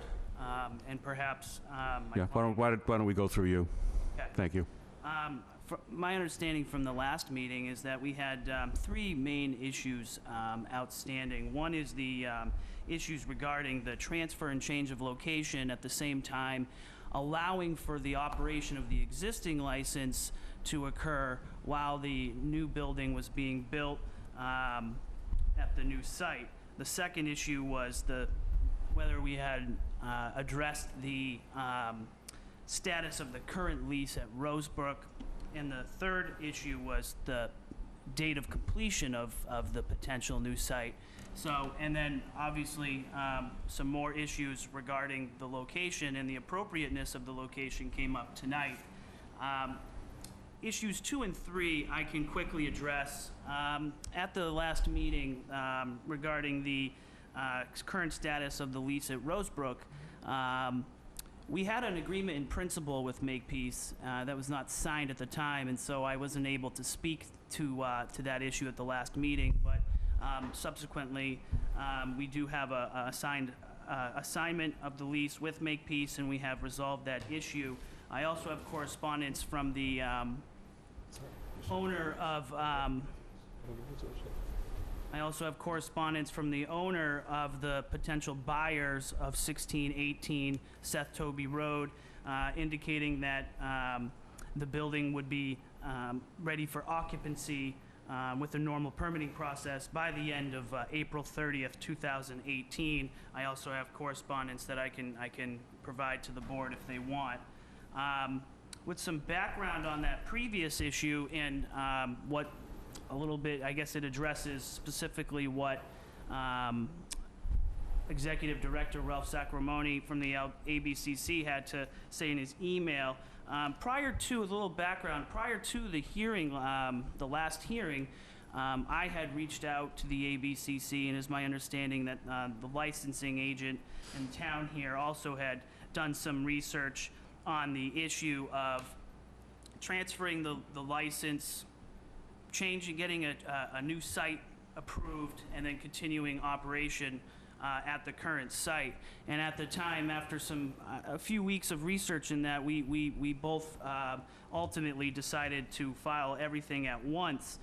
and perhaps, my Yeah, why don't we go through you? Okay. Thank you. My understanding from the last meeting is that we had three main issues outstanding. One is the issues regarding the transfer and change of location, at the same time allowing for the operation of the existing license to occur while the new building was being built at the new site. The second issue was whether we had addressed the status of the current lease at Rosebrook. And the third issue was the date of completion of the potential new site. So, and then obviously some more issues regarding the location and the appropriateness of the location came up tonight. Issues 2 and 3 I can quickly address. At the last meeting regarding the current status of the lease at Rosebrook, we had an agreement in principle with Makepeace that was not signed at the time, and so I wasn't able to speak to that issue at the last meeting. But subsequently, we do have a signed assignment of the lease with Makepeace, and we have resolved that issue. I also have correspondence from the owner of. I also have correspondence from the owner of the potential buyers of 1618 Seth Toby Road, indicating that the building would be ready for occupancy with a normal permitting process by the end of April 30th, 2018. I also have correspondence that I can provide to the board if they want. With some background on that previous issue and what a little bit, I guess it addresses specifically what Executive Director Ralph Sacramone from the ABCC had to say in his email. Prior to, a little background, prior to the hearing, the last hearing, I had reached out to the ABCC, and it's my understanding that the licensing agent in town here also had done some research on the issue of transferring the license, getting a new site approved, and then continuing operation at the current site. And at the time, after a few weeks of research in that, we both ultimately decided to file everything at once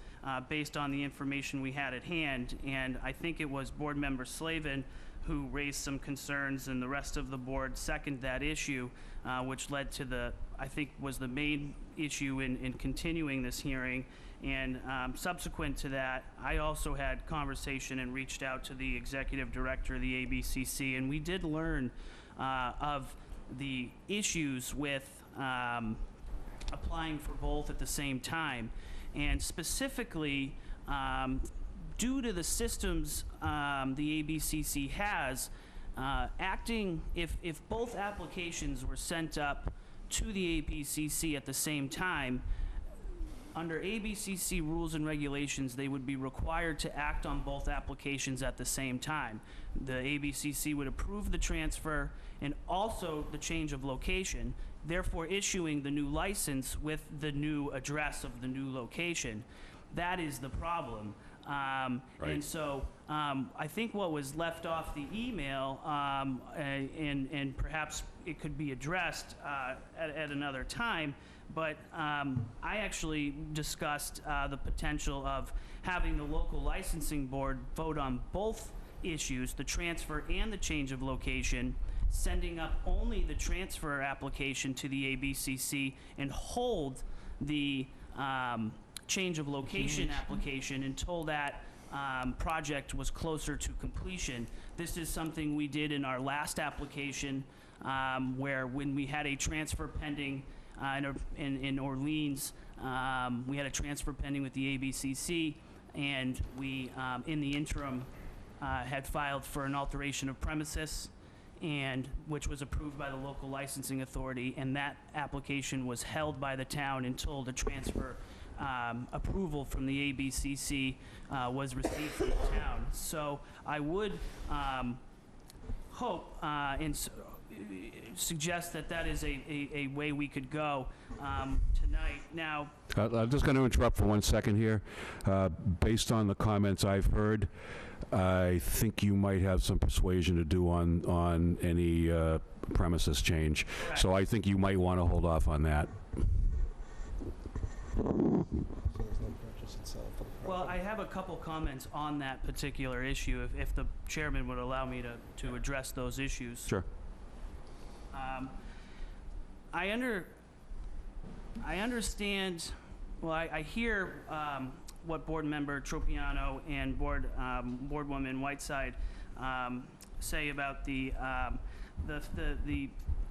based on the information we had at hand. And I think it was Board Member Slavin who raised some concerns, and the rest of the board seconded that issue, which led to I think was the main issue in continuing this hearing. And subsequent to that, I also had conversation and reached out to the executive director of the ABCC, and we did learn of the issues with applying for both at the same time. And specifically, due to the systems the ABCC has, acting, if both applications were sent up to the ABCC at the same time, under ABCC rules and regulations, they would be required to act on both applications at the same time. The ABCC would approve the transfer and also the change of location, therefore issuing the new license with the new address of the new location. That is the problem. And so I think what was left off the email, and perhaps it could be addressed at another time, But I actually discussed the potential of having the local licensing board vote on both issues, the transfer and the change of location, sending up only the transfer application to the ABCC and hold the change of location application until that project was closer to completion. This is something we did in our last application, where when we had a transfer pending in Orleans, we had a transfer pending with the ABCC, and we, in the interim, had filed for an alteration of premises, and which was approved by the local licensing authority, and that application was held by the town until the transfer approval from the ABCC was received from the town. So I would hope and suggest that that is a way we could go tonight. Now, I'm just going to interrupt for 1 second here. Based on the comments I've heard, I think you might have some persuasion to do on any premises change. Correct. So I think you might want to hold off on that. well, I have a couple comments on that particular issue, if the chairman would allow me to address those issues. Sure. I understand, well, I hear what Board Member Tropiano and Boardwoman Whiteside say about the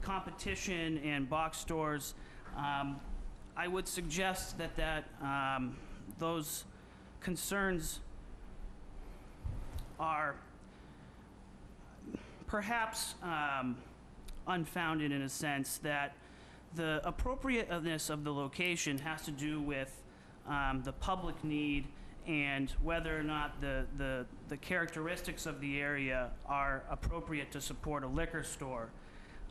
competition and box stores. I would suggest that those concerns are perhaps unfounded in a sense, that the appropriateness of the location has to do with the public need and whether or not the characteristics of the area are appropriate to support a liquor store.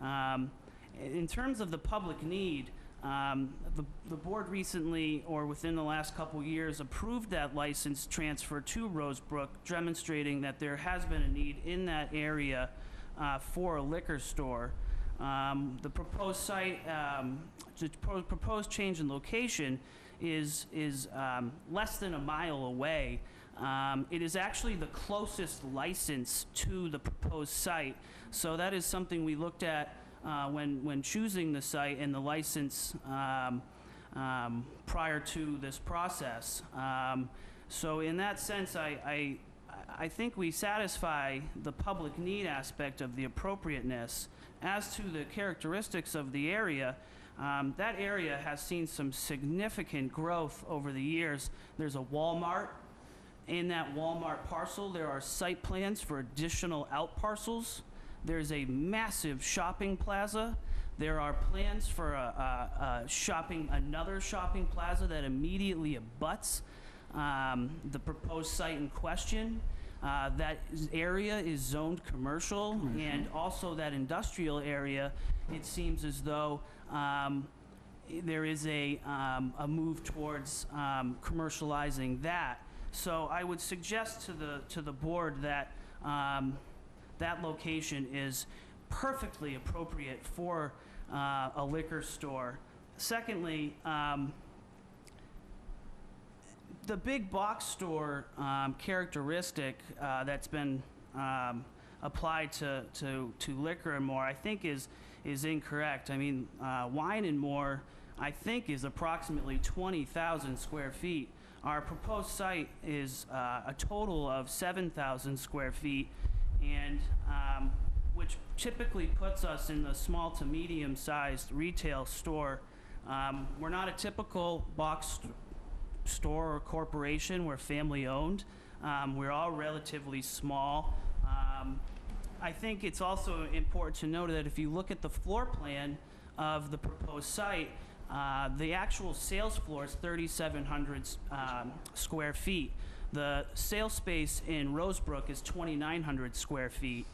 In terms of the public need, the board recently, or within the last couple years, approved that license transfer to Rosebrook, demonstrating that there has been a need in that area for a liquor store. The proposed site, the proposed change in location is less than a mile away. It is actually the closest license to the proposed site, so that is something we looked at when choosing the site and the license prior to this process. So in that sense, I think we satisfy the public need aspect of the appropriateness. As to the characteristics of the area, that area has seen some significant growth over the years. There's a Walmart. In that Walmart parcel, there are site plans for additional out parcels. There's a massive shopping plaza. There are plans for another shopping plaza that immediately abuts the proposed site in question. That area is zoned commercial, and also that industrial area, it seems as though there is a move towards commercializing that. So I would suggest to the board that that location is perfectly appropriate for a liquor store. Secondly, the big box store characteristic that's been applied to liquor and more, I think is incorrect. I mean, Wine and More, I think, is approximately 20,000 square feet. Our proposed site is a total of 7,000 square feet, and which typically puts us in the small to medium-sized retail store. We're not a typical box store or corporation. We're family-owned. We're all relatively small. I think it's also important to note that if you look at the floor plan of the proposed site, the actual sales floor is 3,700 square feet. The sales space in Rosebrook is 2,900 square feet.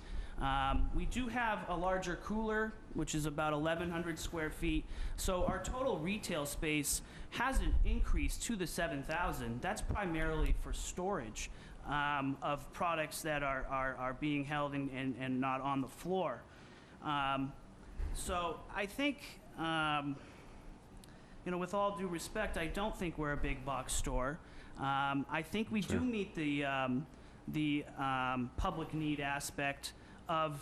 We do have a larger cooler, which is about 1,100 square feet. So our total retail space hasn't increased to the 7,000. That's primarily for storage of products that are being held and not on the floor. So I think with all due respect, I don't think we're a big box store. I think we do meet the public need aspect of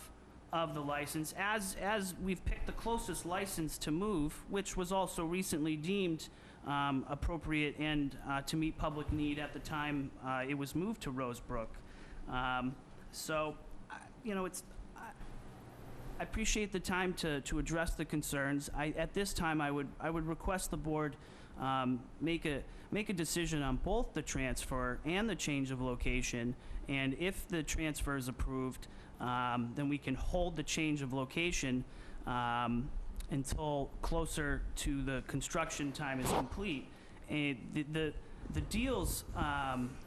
the license, as we've picked the closest license to move, which was also recently deemed appropriate and to meet public need at the time it was moved to Rosebrook. So, I appreciate the time to address the concerns. At this time, I would request the board make a decision on both the transfer and the change of location. And if the transfer is approved, then we can hold the change of location until closer to the construction time is complete. And the deals,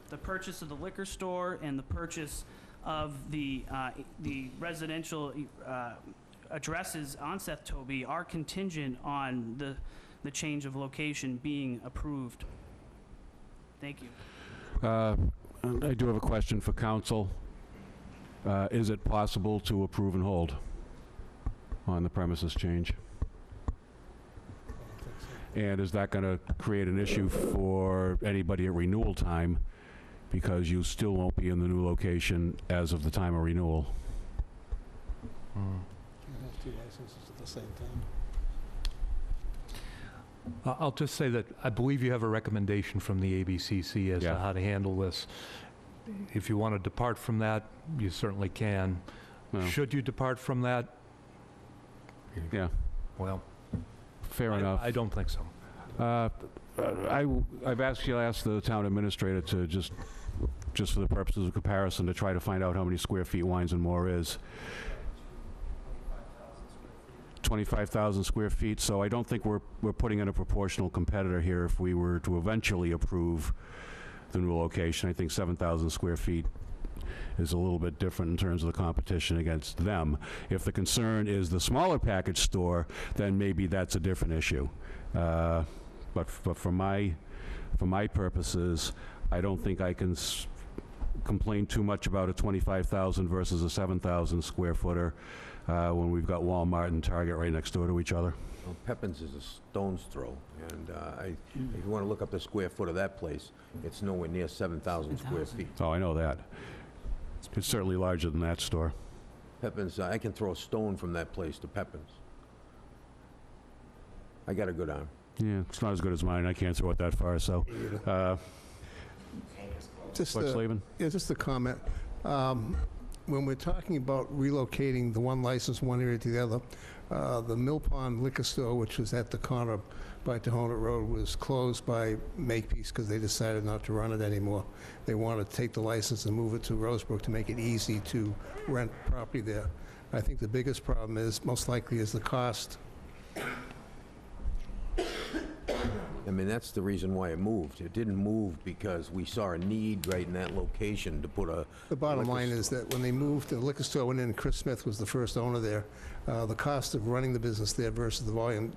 the purchase of the liquor store and the purchase of the residential addresses on Seth Toby are contingent on the change of location being approved. Thank you. I do have a question for council. Is it possible to approve and hold on the premises change? And is that going to create an issue for anybody at renewal time, because you still won't be in the new location as of the time of renewal? You have two licenses at the same time. I'll just say that I believe you have a recommendation from the ABCC as to how to handle this. If you want to depart from that, you certainly can. No. Should you depart from that? Yeah. Well, fair enough. I don't think so. I've actually asked the town administrator to just for the purposes of comparison, to try to find out how many square feet Wines and More is. 25,000 square feet, so I don't think we're putting in a proportional competitor here if we were to eventually approve the new location. I think 7,000 square feet is a little bit different in terms of the competition against them. If the concern is the smaller package store, then maybe that's a different issue. But for my purposes, I don't think I can complain too much about a 25,000 versus a 7,000 square footer when we've got Walmart and Target right next door to each other. Well, Pepin's is a stone's throw, and if you want to look up the square foot of that place, it's nowhere near 7,000 square feet. Oh, I know that. It's certainly larger than that store. Pepin's, I can throw a stone from that place to Pepin's. I got a good arm. Yeah, it's not as good as mine. I can't throw it that far, so. Just What's Slavin? Yeah, just a comment. When we're talking about relocating the one license from one area to the other, the Mill Pond Liquor Store, which was at the corner by Tohonet Road, was closed by Makepeace because they decided not to run it anymore. They wanted to take the license and move it to Rosebrook to make it easy to rent property there. I think the biggest problem is, most likely, is the cost. I mean, that's the reason why it moved. It didn't move because we saw a need right in that location to put a... The bottom line is that when they moved, the liquor store went in, Chris Smith was the first owner there. The cost of running the business there versus the volume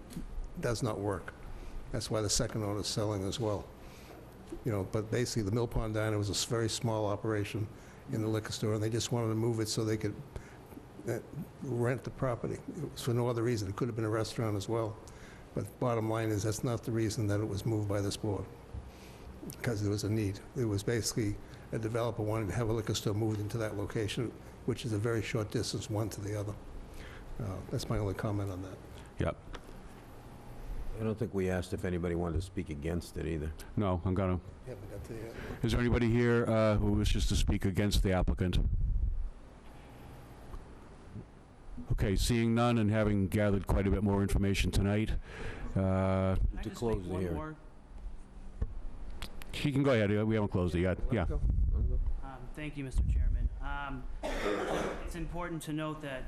does not work. That's why the second owner is selling as well. But basically, the Mill Pond Diner was a very small operation in the liquor store, and they just wanted to move it so they could rent the property. It was for no other reason. It could have been a restaurant as well. But bottom line is, that's not the reason that it was moved by this board, because there was a need. It was basically a developer wanted to have a liquor store moved into that location, which is a very short distance, one to the other. That's my only comment on that. Yep. I don't think we asked if anybody wanted to speak against it either. No, I'm gonna. Haven't got to yet. Is there anybody here who wishes to speak against the applicant? Okay, seeing none and having gathered quite a bit more information tonight, Can I To just close make the one hearing. more? he can go ahead. We haven't closed it yet. Yeah. Thank you, Mr. Chairman. It's important to note that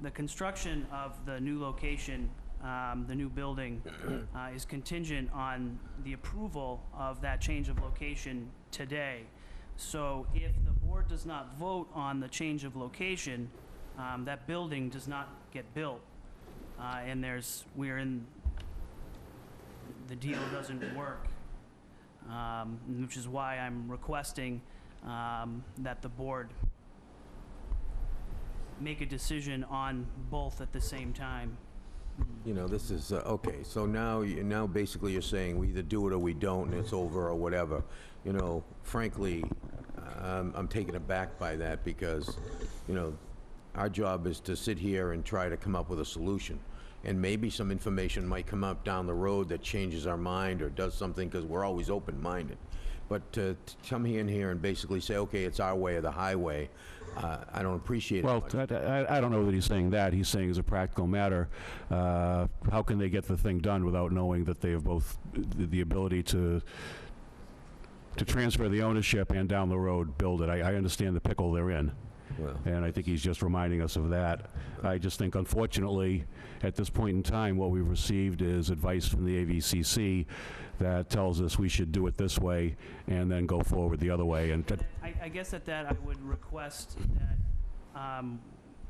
the construction of the new location, the new building, is contingent on the approval of that change of location today. So if the board does not vote on the change of location, that building does not get built. And the deal doesn't work. Which is why I'm requesting that the board make a decision on both at the same time. You know, this is, okay, so now basically you're saying we either do it or we don't, and it's over or whatever. You know, frankly, I'm taken aback by that because, you know, our job is to sit here and try to come up with a solution. And maybe some information might come up down the road that changes our mind or does something, because we're always open-minded. But to come in here and basically say, okay, it's our way or the highway, I don't appreciate it Well, much. I don't know that he's saying that. He's saying as a practical matter, how can they get the thing done without knowing that they have both the ability to transfer the ownership and down the road build it? I understand the pickle they're in. Well, And I think he's just reminding us of that. I just think, unfortunately, at this point in time, what we've received is advice from the AVCC that tells us we should do it this way and then go forward the other way. And I guess at that, I would request that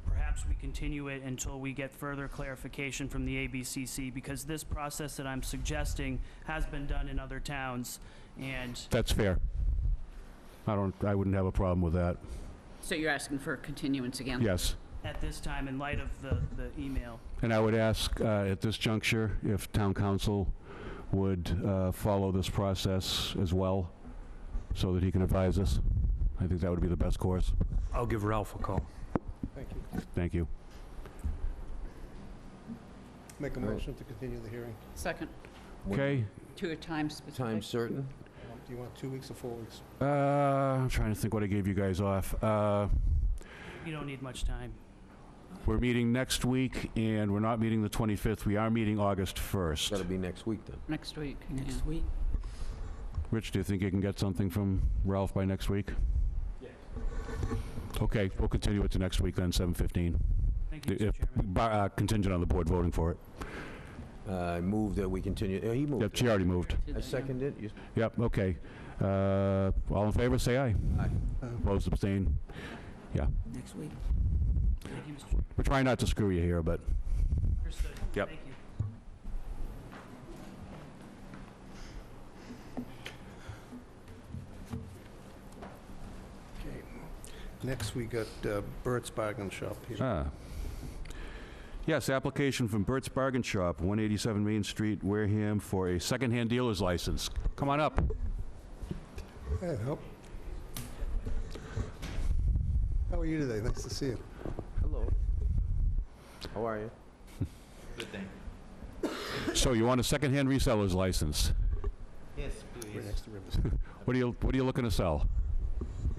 perhaps we continue it until we get further clarification from the ABCC, because this process that I'm suggesting has been done in other towns, and that's fair. I wouldn't have a problem with that. So you're asking for a continuance again? Yes. at this time, in light of the email. And I would ask at this juncture if town council would follow this process as well, so that he can advise us. I think that would be the best course. I'll give Ralph a call. Thank you. Thank you. Make a motion to continue the hearing. Second, Okay. to a time specific. Time certain? Do you want 2 weeks or 4 weeks? I'm trying to think what I gave you guys off. You don't need much time. We're meeting next week, and we're not meeting the 25th. We are meeting August 1st. That'll be next week then. Next week. Next week. Rich, do you think you can get something from Ralph by next week? Yes. Okay, we'll continue it to next week then, 7:15. Thank you, Mr. Chairman. Contingent on the board voting for it. I move that we continue, he moved. Yep, she already moved. I second it. You- Yep, okay. All in favor, say aye. Aye. Opposed, abstain? Yeah. Next week. Thank you, Mr. Chairman. We're trying not to screw you here, but Understood. Yep. Thank you. Okay. Next, we got Bert's Bargain Shop here. Yes, application from Bert's Bargain Shop, 187 Main Street, Wareham, for a secondhand dealer's license. Come on up. Hey, help. How are you today? Nice to see you. Hello. How are you? Good thing. So you want a secondhand reseller's license? Yes, Right please. next to Rivers. What are you looking to sell?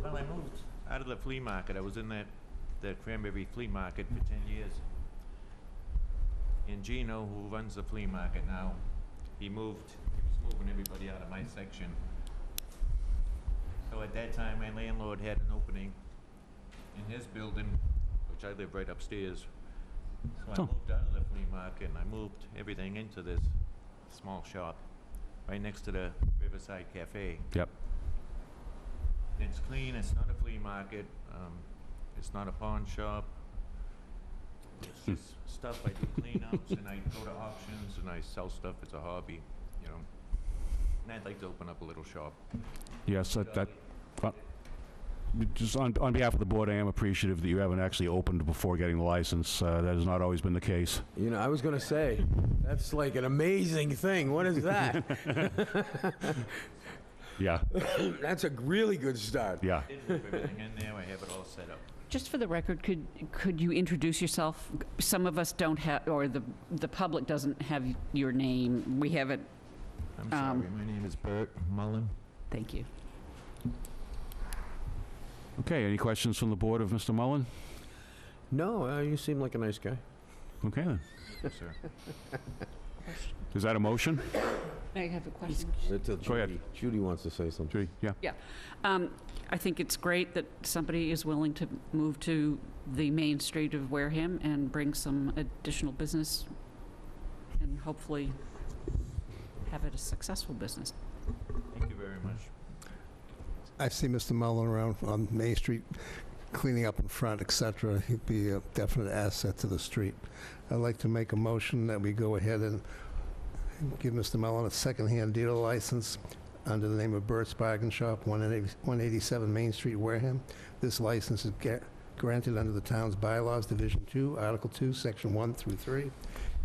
Well, I moved out of the flea market. I was in that Cranberry flea market for 10 years. And Gino, who runs the flea market now, he was moving everybody out of my section. So at that time, my landlord had an opening in his building, which I live right upstairs. So I Oh. moved out of the flea market and I moved everything into this small shop right next to the Riverside Cafe. Yep. It's clean, it's not a flea market, it's not a pawn shop. It's just stuff I do cleanouts and I go to auctions and I sell stuff, it's a hobby, you know. And I'd like to open up a little shop. Yes, just on behalf of the board, I am appreciative that you haven't actually opened before getting the license. That has not always been the case. You know, I was gonna say, that's like an amazing thing. What is that? Yeah, That's a really good start. yeah. Did move everything in there, I have it all set up. Just for the record, could you introduce yourself? Some of us don't have, or the public doesn't have your name. We have it. I'm sorry, my name is Bert Mullen. Thank you. Okay, any questions from the board of Mr. Mullen? No, you seem like a nice guy. Okay then. Yes, sir. Is that a motion? I have a question. Go ahead. Judy wants to say something. Judy, yeah. I think it's great that somebody is willing to move to the main street of Wareham and bring some additional business and hopefully have it a successful business. Thank you very much. I see Mr. Mullen around on Main Street, cleaning up in front, et cetera. He'd be a definite asset to the street. I'd like to make a motion that we go ahead and give Mr. Mullen a secondhand dealer license under the name of Bert's Bargain Shop, 187 Main Street, Wareham. This license is granted under the town's bylaws, Division 2, Article 2, Section 1 through 3,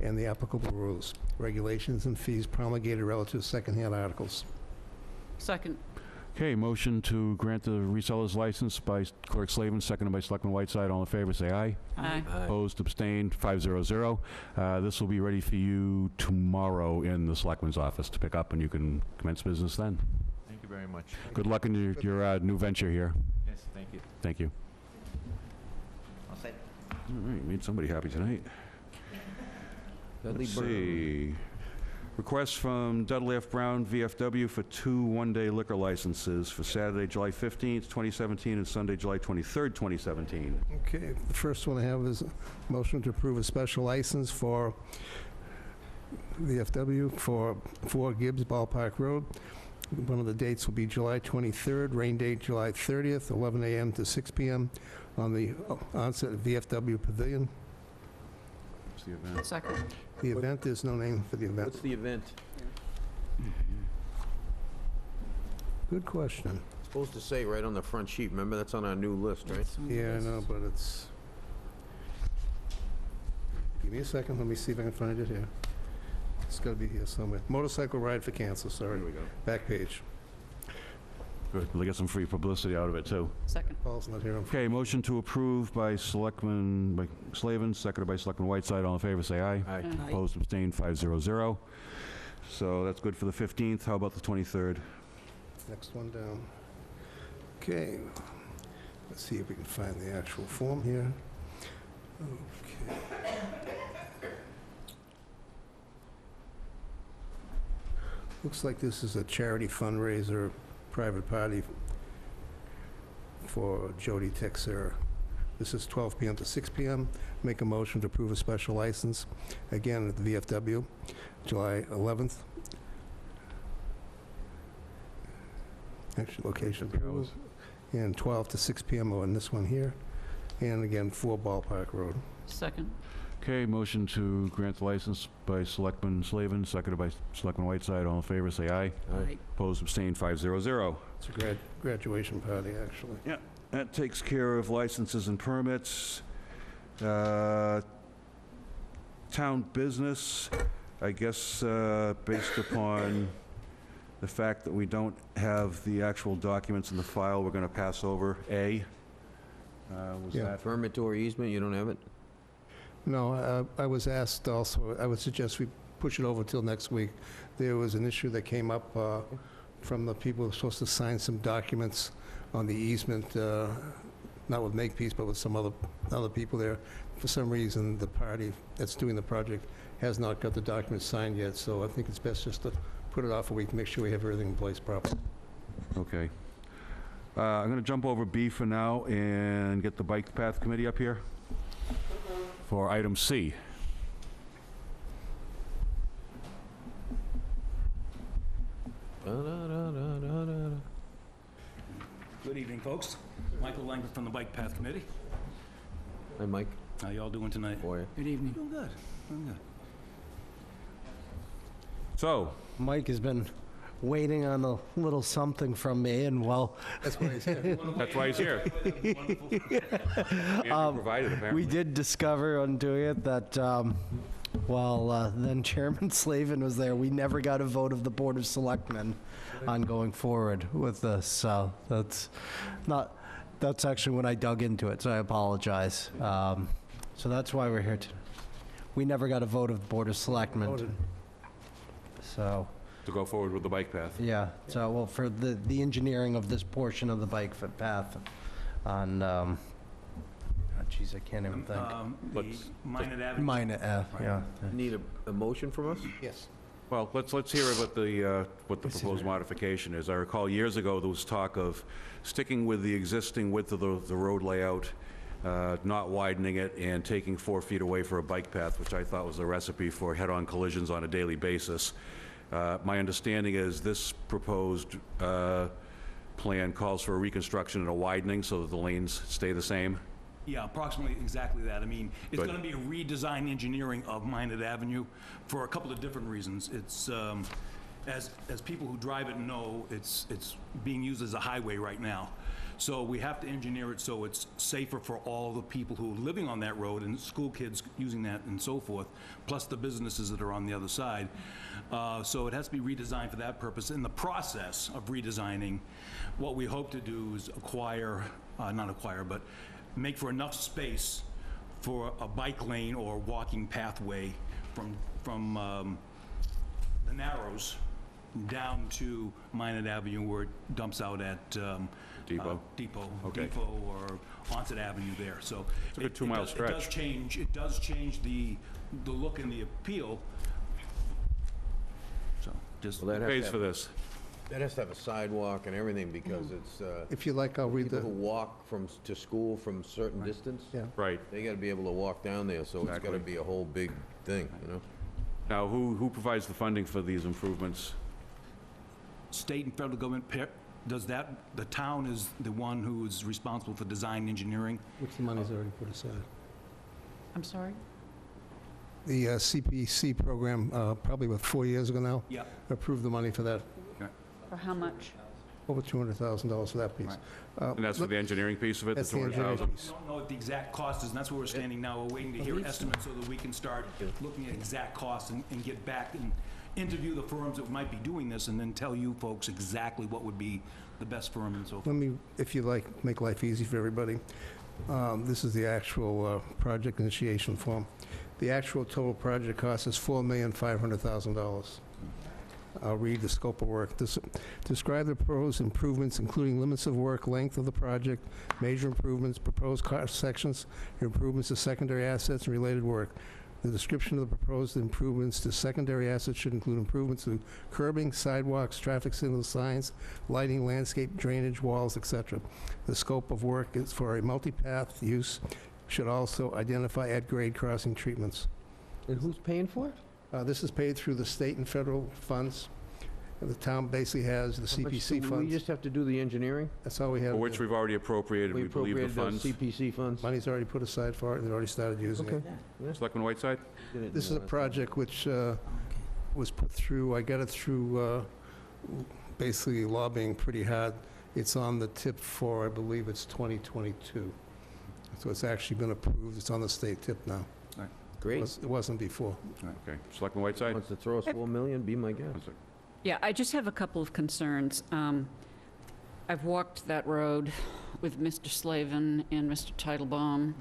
and the applicable rules, regulations, and fees promulgated relative to secondhand articles. Second. Okay, motion to grant the reseller's license by Clerk Slavin, seconded by Selectman Whiteside. All in favor, say aye. Aye. Opposed, abstained, 500. This will be ready for you tomorrow in the Selectman's office to pick up, and you can commence business then. Thank you very much. Good luck in your new venture here. Yes, thank you. Thank you. All set. All right, made somebody happy tonight. Dudley Let's Byrne. see. Request from Dudley F. Brown, VFW, for 2 one-day liquor licenses for Saturday, July 15th, 2017, and Sunday, July 23rd, 2017. Okay, the first one I have is a motion to approve a special license for VFW for 4 Gibbs Ballpark Road. One of the dates will be July 23rd, rain date July 30th, 11 a.m. to 6 p.m. on the onset of VFW Pavilion. What's the event? Second. The event, there's no name for the event. What's the event? Good question. Supposed to say right on the front sheet. Remember, that's on our new list, right? Yeah, I know, but it's... Give me a second, let me see if I can find it here. It's gotta be here somewhere. Motorcycle ride for cancer, sorry. There we go. Back page. Good, we'll get some free publicity out of it, too. Second. Paul's not here. Okay, motion to approve by Selectman Slavin, seconded by Selectman Whiteside. All in favor, say aye. Aye. Opposed, abstained, 500. So that's good for the 15th. How about the 23rd? Next one down. Okay, let's see if we can find the actual form here. Okay. Looks like this is a charity fundraiser, private party for Jody Texera. This is 12 p.m. to 6 p.m. Make a motion to approve a special license, again at the VFW, July 11th. Actually, location approved. And 12 to 6 p.m. on this one here. And again, 4 Ballpark Road. Second. Okay, motion to grant the license by Selectman Slavin, seconded by Selectman Whiteside. All in favor, say aye. Aye. Opposed, abstained, 500. It's a graduation party, actually. Yeah, that takes care of licenses and permits. Town business, I guess, based upon the fact that we don't have the actual documents in the file, we're going to pass over A. Was Yeah. that? Permit or easement, you don't have it? No, I was asked also, I would suggest we push it over till next week. There was an issue that came up from the people who were supposed to sign some documents on the easement, not with Makepeace, but with some other people there. For some reason, the party that's doing the project has not got the documents signed yet, so I think it's best just to put it off a week, make sure we have everything in place properly. Okay. I'm going to jump over B for now and get the Bike Path Committee up here for item C. Good evening, folks. Michael Langford from the Bike Path Committee. Hi, Mike. How y'all doing tonight? Boy. Good evening. Doing good. Doing good. So, Mike has been waiting on a little something from me, and well, That's why he's here. that's why he's here. Provided, apparently. we did discover on doing it that while then Chairman Slavin was there, we never got a vote of the Board of Selectmen on going forward with this. So that's actually when I dug into it, so I apologize. So that's why we're here today. We never got a vote of the Board of Selectmen. Voted. So, To go forward with the bike path. yeah, so, well, for the engineering of this portion of the bike foot path on, geez, I can't even think. The Let's- Minot Avenue. Minor F, yeah. Need a motion from us? Yes. Well, let's hear what the proposed modification is. I recall years ago, there was talk of sticking with the existing width of the road layout, not widening it, and taking 4 feet away for a bike path, which I thought was a recipe for head-on collisions on a daily basis. My understanding is this proposed plan calls for a reconstruction and a widening so that the lanes stay the same. Yeah, approximately exactly that. I mean, it's Good. going to be a redesign engineering of Minot Avenue for a couple of different reasons. It's, as people who drive it know, it's being used as a highway right now. So we have to engineer it so it's safer for all the people who are living on that road and school kids using that and so forth, plus the businesses that are on the other side. So it has to be redesigned for that purpose. In the process of redesigning, what we hope to do is but make for enough space for a bike lane or walking pathway from the Narrows down to Minot Avenue where it dumps out at Depot? Depot Okay. or Onset Avenue there. So It's a good 2-mile stretch. It does change the look and the appeal. So just Well, that has Pays to for have- this. That has to have a sidewalk and everything, because it's, If you like, I'll read people who the, walk to school from a certain distance, yeah. Right. they gotta be able to walk down there, so it's Exactly. gotta be a whole big thing, you know? Now, who provides the funding for these improvements? state and federal government does that. The town is the one who is responsible for design engineering. Which the money's already put aside. I'm sorry? The CPC program, probably about 4 years ago now, Yeah. approved the money for that, For how much? over $200,000 for that piece. Right. And that's for the engineering piece of it, the That's the engineering 200,000? piece. We don't know what the exact cost is, and that's where we're standing now. We're waiting to hear estimates so that we can start looking at exact costs and get back and interview the firms that might be doing this, and then tell you folks exactly what would be the best firm and so forth. Let me, if you like, make life easy for everybody. This is the actual project initiation form. The actual total project cost is $4,500,000. I'll read the scope of work. Describe the proposed improvements, including limits of work, length of the project, major improvements, proposed cost sections, improvements to secondary assets, and related work. The description of the proposed improvements to secondary assets should include improvements to curbing, sidewalks, traffic signal signs, lighting, landscape, drainage, walls, etc. The scope of work is for a multipath use, should also identify at-grade crossing treatments. And who's paying for it? This is paid through the state and federal funds. The town basically has the CPC We funds. just have to do the engineering? That's all we have. For which we've already appropriated, we believe, the appropriated funds. those CPC funds? Money's already put aside for it, and they've already started using it. Selectman Whiteside? This is a project which was put through, I got it through basically lobbying pretty hard. It's on the tip for, I believe it's 2022. So it's actually been approved. It's on the state tip now. Great. It wasn't before. Okay. Selectman Whiteside? Wants to throw us 4 million, be my guest. Yeah, I just have a couple of concerns. I've walked that road with Mr. Slavin and Mr. Titlebaum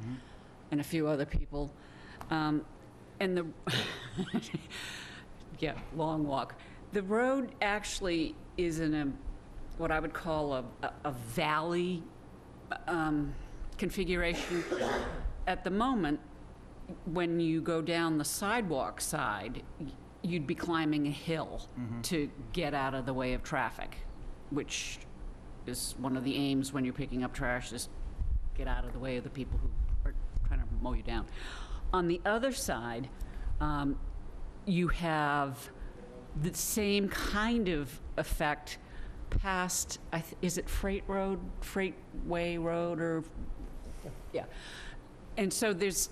and a few other people. And the, yeah, long walk. The road actually is in a, what I would call a valley configuration. At the moment, when you go down the sidewalk side, you'd be climbing a hill to get out of the way of traffic, which is one of the aims when you're picking up trash, is get out of the way of the people who are trying to mow you down. On the other side, you have the same kind of effect past, is it Freightway Road, or, yeah. And so there's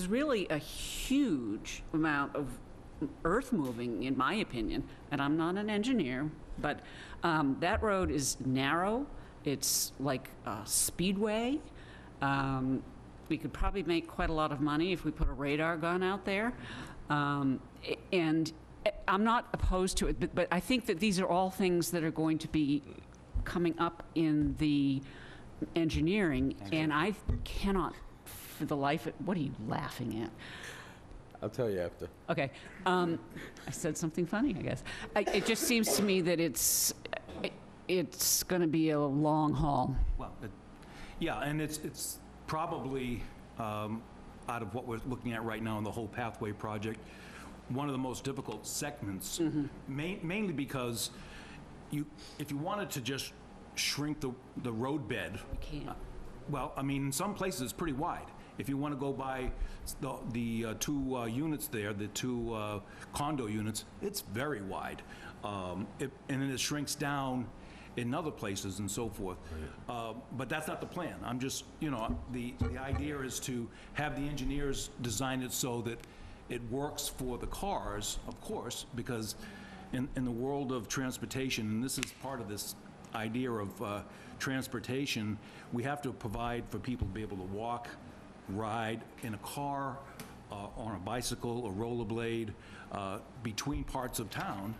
really a huge amount of earth moving, in my opinion, and I'm not an engineer, but that road is narrow. It's like a speedway. We could probably make quite a lot of money if we put a radar gun out there. And I'm not opposed to it, but I think that these are all things that are going to be coming up in the engineering, and I cannot, for the life of, what are you laughing at? I'll tell you after. Okay. I said something funny, I guess. It just seems to me that it's going to be a long haul. Well, yeah, and it's probably, out of what we're looking at right now in the whole pathway project, one of the most difficult segments, mainly because if you wanted to just shrink the road bed, You can't. well, I mean, in some places it's pretty wide. If you want to go by the two units there, the two condo units, it's very wide. And then it shrinks down in other places and so forth. But that's not the plan. I'm just, the idea is to have the engineers design it so that it works for the cars, of course, because in the world of transportation, and this is part of this idea of transportation, we have to provide for people to be able to walk, ride in a car, on a bicycle, or rollerblade, between parts of town,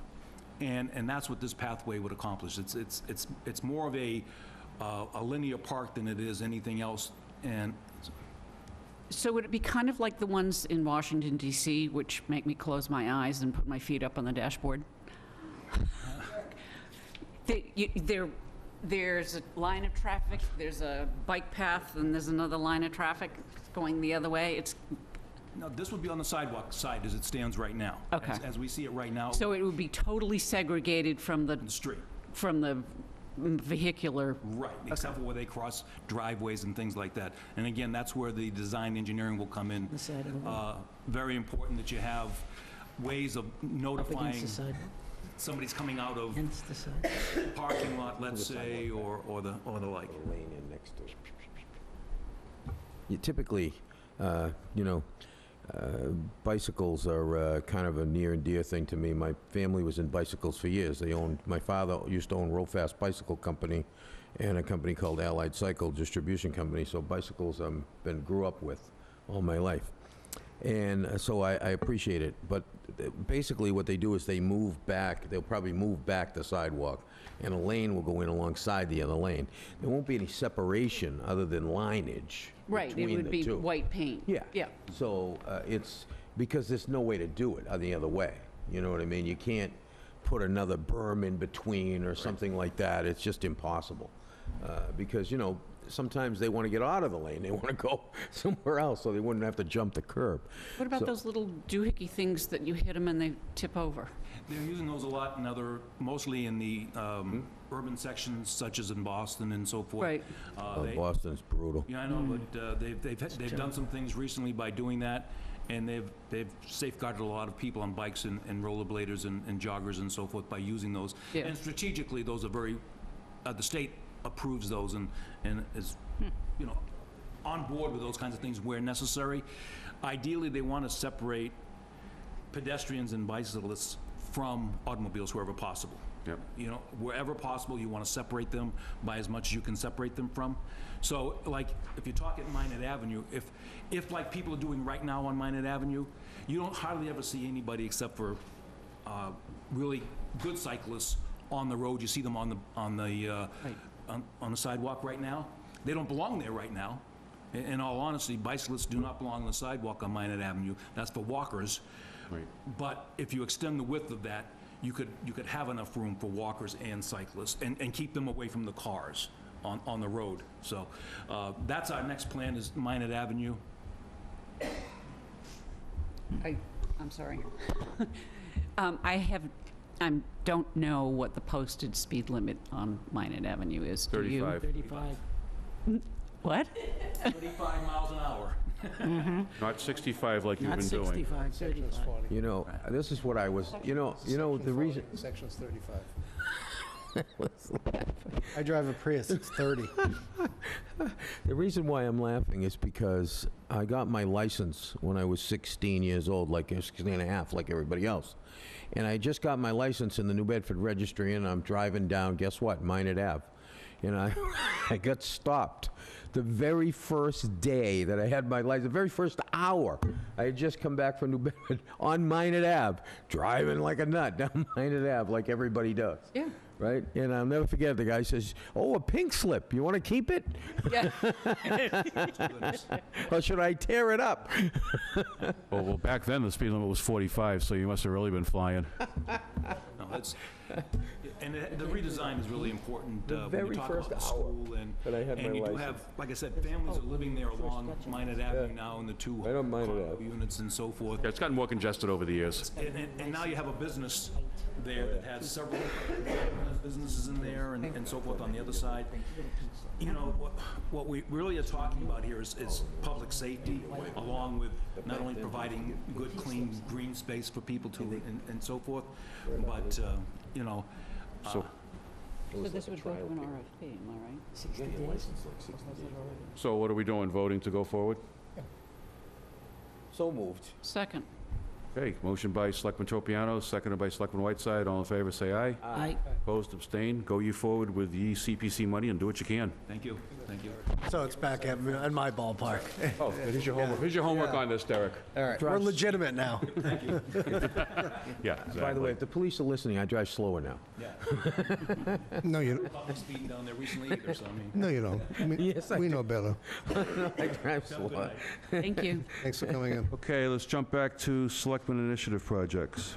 and that's what this pathway would accomplish. It's more of a linear park than it is anything else, and So would it be kind of like the ones in Washington DC, which make me close my eyes and put my feet up on the dashboard? There's a line of traffic, there's a bike path, and there's another line of traffic going the other way. no, this would be on the sidewalk side as it stands right now. Okay. As we see it right now, So it would be totally segregated from in the street. the vehicular. Right, except for where they cross driveways and things like that. And again, that's where the design engineering will come in. Very important that you have ways of notifying somebody's coming out of parking lot, let's say, or the like. Lane in next to it. You typically, bicycles are kind of a near and dear thing to me. My family was in bicycles for years. My father used to own Real Fast Bicycle Company and a company called Allied Cycle Distribution Company, so bicycles grew up with all my life. And so I appreciate it, but basically what they do is they'll probably move back the sidewalk, and a lane will go in alongside the other lane. There won't be any separation other than lineage Right, it between would the be two. white paint. Yeah. Yeah. So it's, because there's no way to do it the other way, you know what I mean? You can't put another berm in between or something like that, it's just impossible. Because, sometimes they want to get out of the lane, they want to go somewhere else, so they wouldn't have to jump the curb. What about those little doohickey things that you hit them and they tip over? They're using those a lot mostly in the urban sections, such as in Boston and so forth. Right. Boston's brutal. Yeah, I know, but they've done some things recently by doing that, and they've safeguarded a lot of people on bikes and rollerbladers and joggers and so forth by using those. Yeah. And strategically, those are very, the state approves those and is, on board with those kinds of things where necessary. Ideally, they want to separate pedestrians and bicyclists from automobiles wherever possible. Yep. Wherever possible, you want to separate them by as much as you can separate them from. So, like, if you talk at Minot Avenue, if like people are doing right now on Minot Avenue, you don't hardly ever see anybody except for really good cyclists on the road. You see them on the sidewalk right now. They don't belong there right now. In all honesty, bicyclists do not belong on the sidewalk on Minot Avenue. That's for walkers. Right. But if you extend the width of that, you could have enough room for walkers and cyclists and keep them away from the cars on the road. So that's our next plan, is Minot Avenue. I'm sorry. I don't know what the posted speed limit on Minot Avenue is. Do you? 35. What? 35 miles an hour. Not 65 like you've been doing. 65, 35. This is what I was, the reason... Section's 35. I drive a Prius, it's 30. The reason why I'm laughing is because I got my license when I was 16 years old, like 16 and a half, like everybody else. And I just got my license in the New Bedford Registry, and I'm driving down, guess what, Minot Ave. And I got stopped the very first day that I had my license, the very first hour. I had just come back from New Bedford on Minot Ave, driving like a nut down Minot Ave like everybody does. Yeah. Right? And I'll never forget, the guy says, "Oh, a pink slip, you want to keep it? Yeah. Or should I tear it up?" Well, back then, the speed limit was 45, so you must have really been flying. No, that's, and the redesign is really important when very you talk first about the hour school, and that I had my you do license. have, like I said, families are living there along Minot Avenue now in the two Right on Minot condo Ave. units and so forth. Yeah, it's gotten more congested over the years. And now you have a business there that has several businesses in there and so forth on the other side. What we really are talking about here is public safety, along with not only providing good, clean, green space for people to and so forth, but, So, So this would go to an RFP, am I right? 60 days. what are we doing, voting to go forward? So moved. Second. Okay, motion by Selectman Tropiano, seconded by Selectman Whiteside. All in favor, say aye. Aye. Opposed, abstain. Go you forward with ye CPC money and do what you can. Thank you, thank you. So it's back at my ballpark. Oh, here's your homework. Here's your homework on this, Derek. All right, we're legitimate now. Yeah, By the way, exactly. if the police are listening, I drive slower now. Yeah. No, you, Not speeding down there recently either, so I mean. no, you don't. I mean, Yes, I we know better. I drive slower. Thank you. Thanks for coming in. Okay, let's jump back to Selectmen Initiative projects.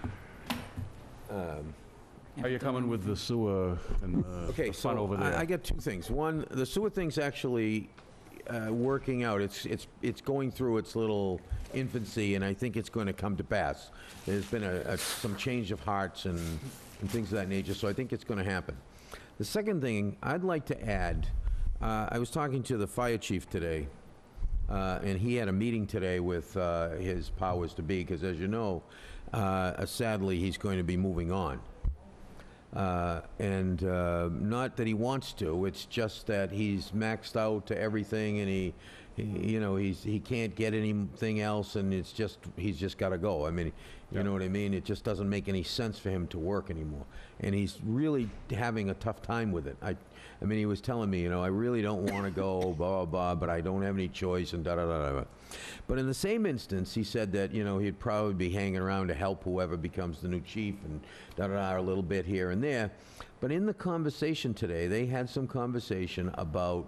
How you coming with the sewer and Okay, the fun so over there? I got two things. One, the sewer thing's actually working out. It's going through its little infancy, and I think it's going to come to pass. There's been some change of hearts and things of that nature, so I think it's going to happen. The second thing I'd like to add, I was talking to the fire chief today, and he had a meeting today with his powers to be, because as you know, sadly, he's going to be moving on. Not that he wants to, it's just that he's maxed out to everything, and he can't get anything else, and he's just got to go. I mean, you know what I mean? It just doesn't make any sense for him to work anymore, and he's really having a tough time with it. I mean, he was telling me, I really don't want to go, blah, blah, blah, but I don't have any choice, and da-da-da-da. But in the same instance, he said that, he'd probably be hanging around to help whoever becomes the new chief, and da-da-da, a little bit here and there. But in the conversation today, they had some conversation about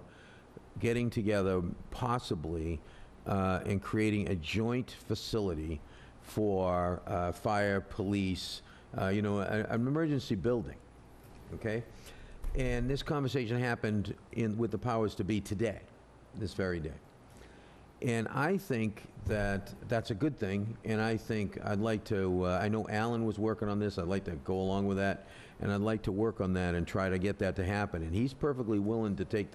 getting together, possibly, and creating a joint facility for fire, police, an emergency building, okay? And this conversation happened with the powers to be today, this very day. And I think that that's a good thing, and I think I'd like to, I know Alan was working on this, I'd like to go along with that, and I'd like to work on that and try to get that to happen. And he's perfectly willing to take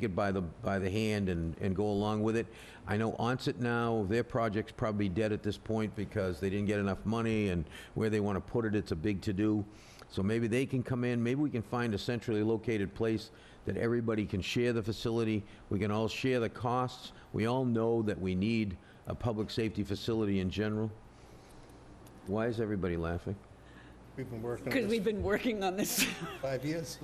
it by the hand and go along with it. I know Onset now, their project's probably dead at this point because they didn't get enough money, and where they want to put it, it's a big to-do. So maybe they can come in, maybe we can find a centrally located place that everybody can share the facility, we can all share the costs. We all know that we need a public safety facility in general. Why is everybody laughing? We've been working on Because this we've been working on this. 5 years.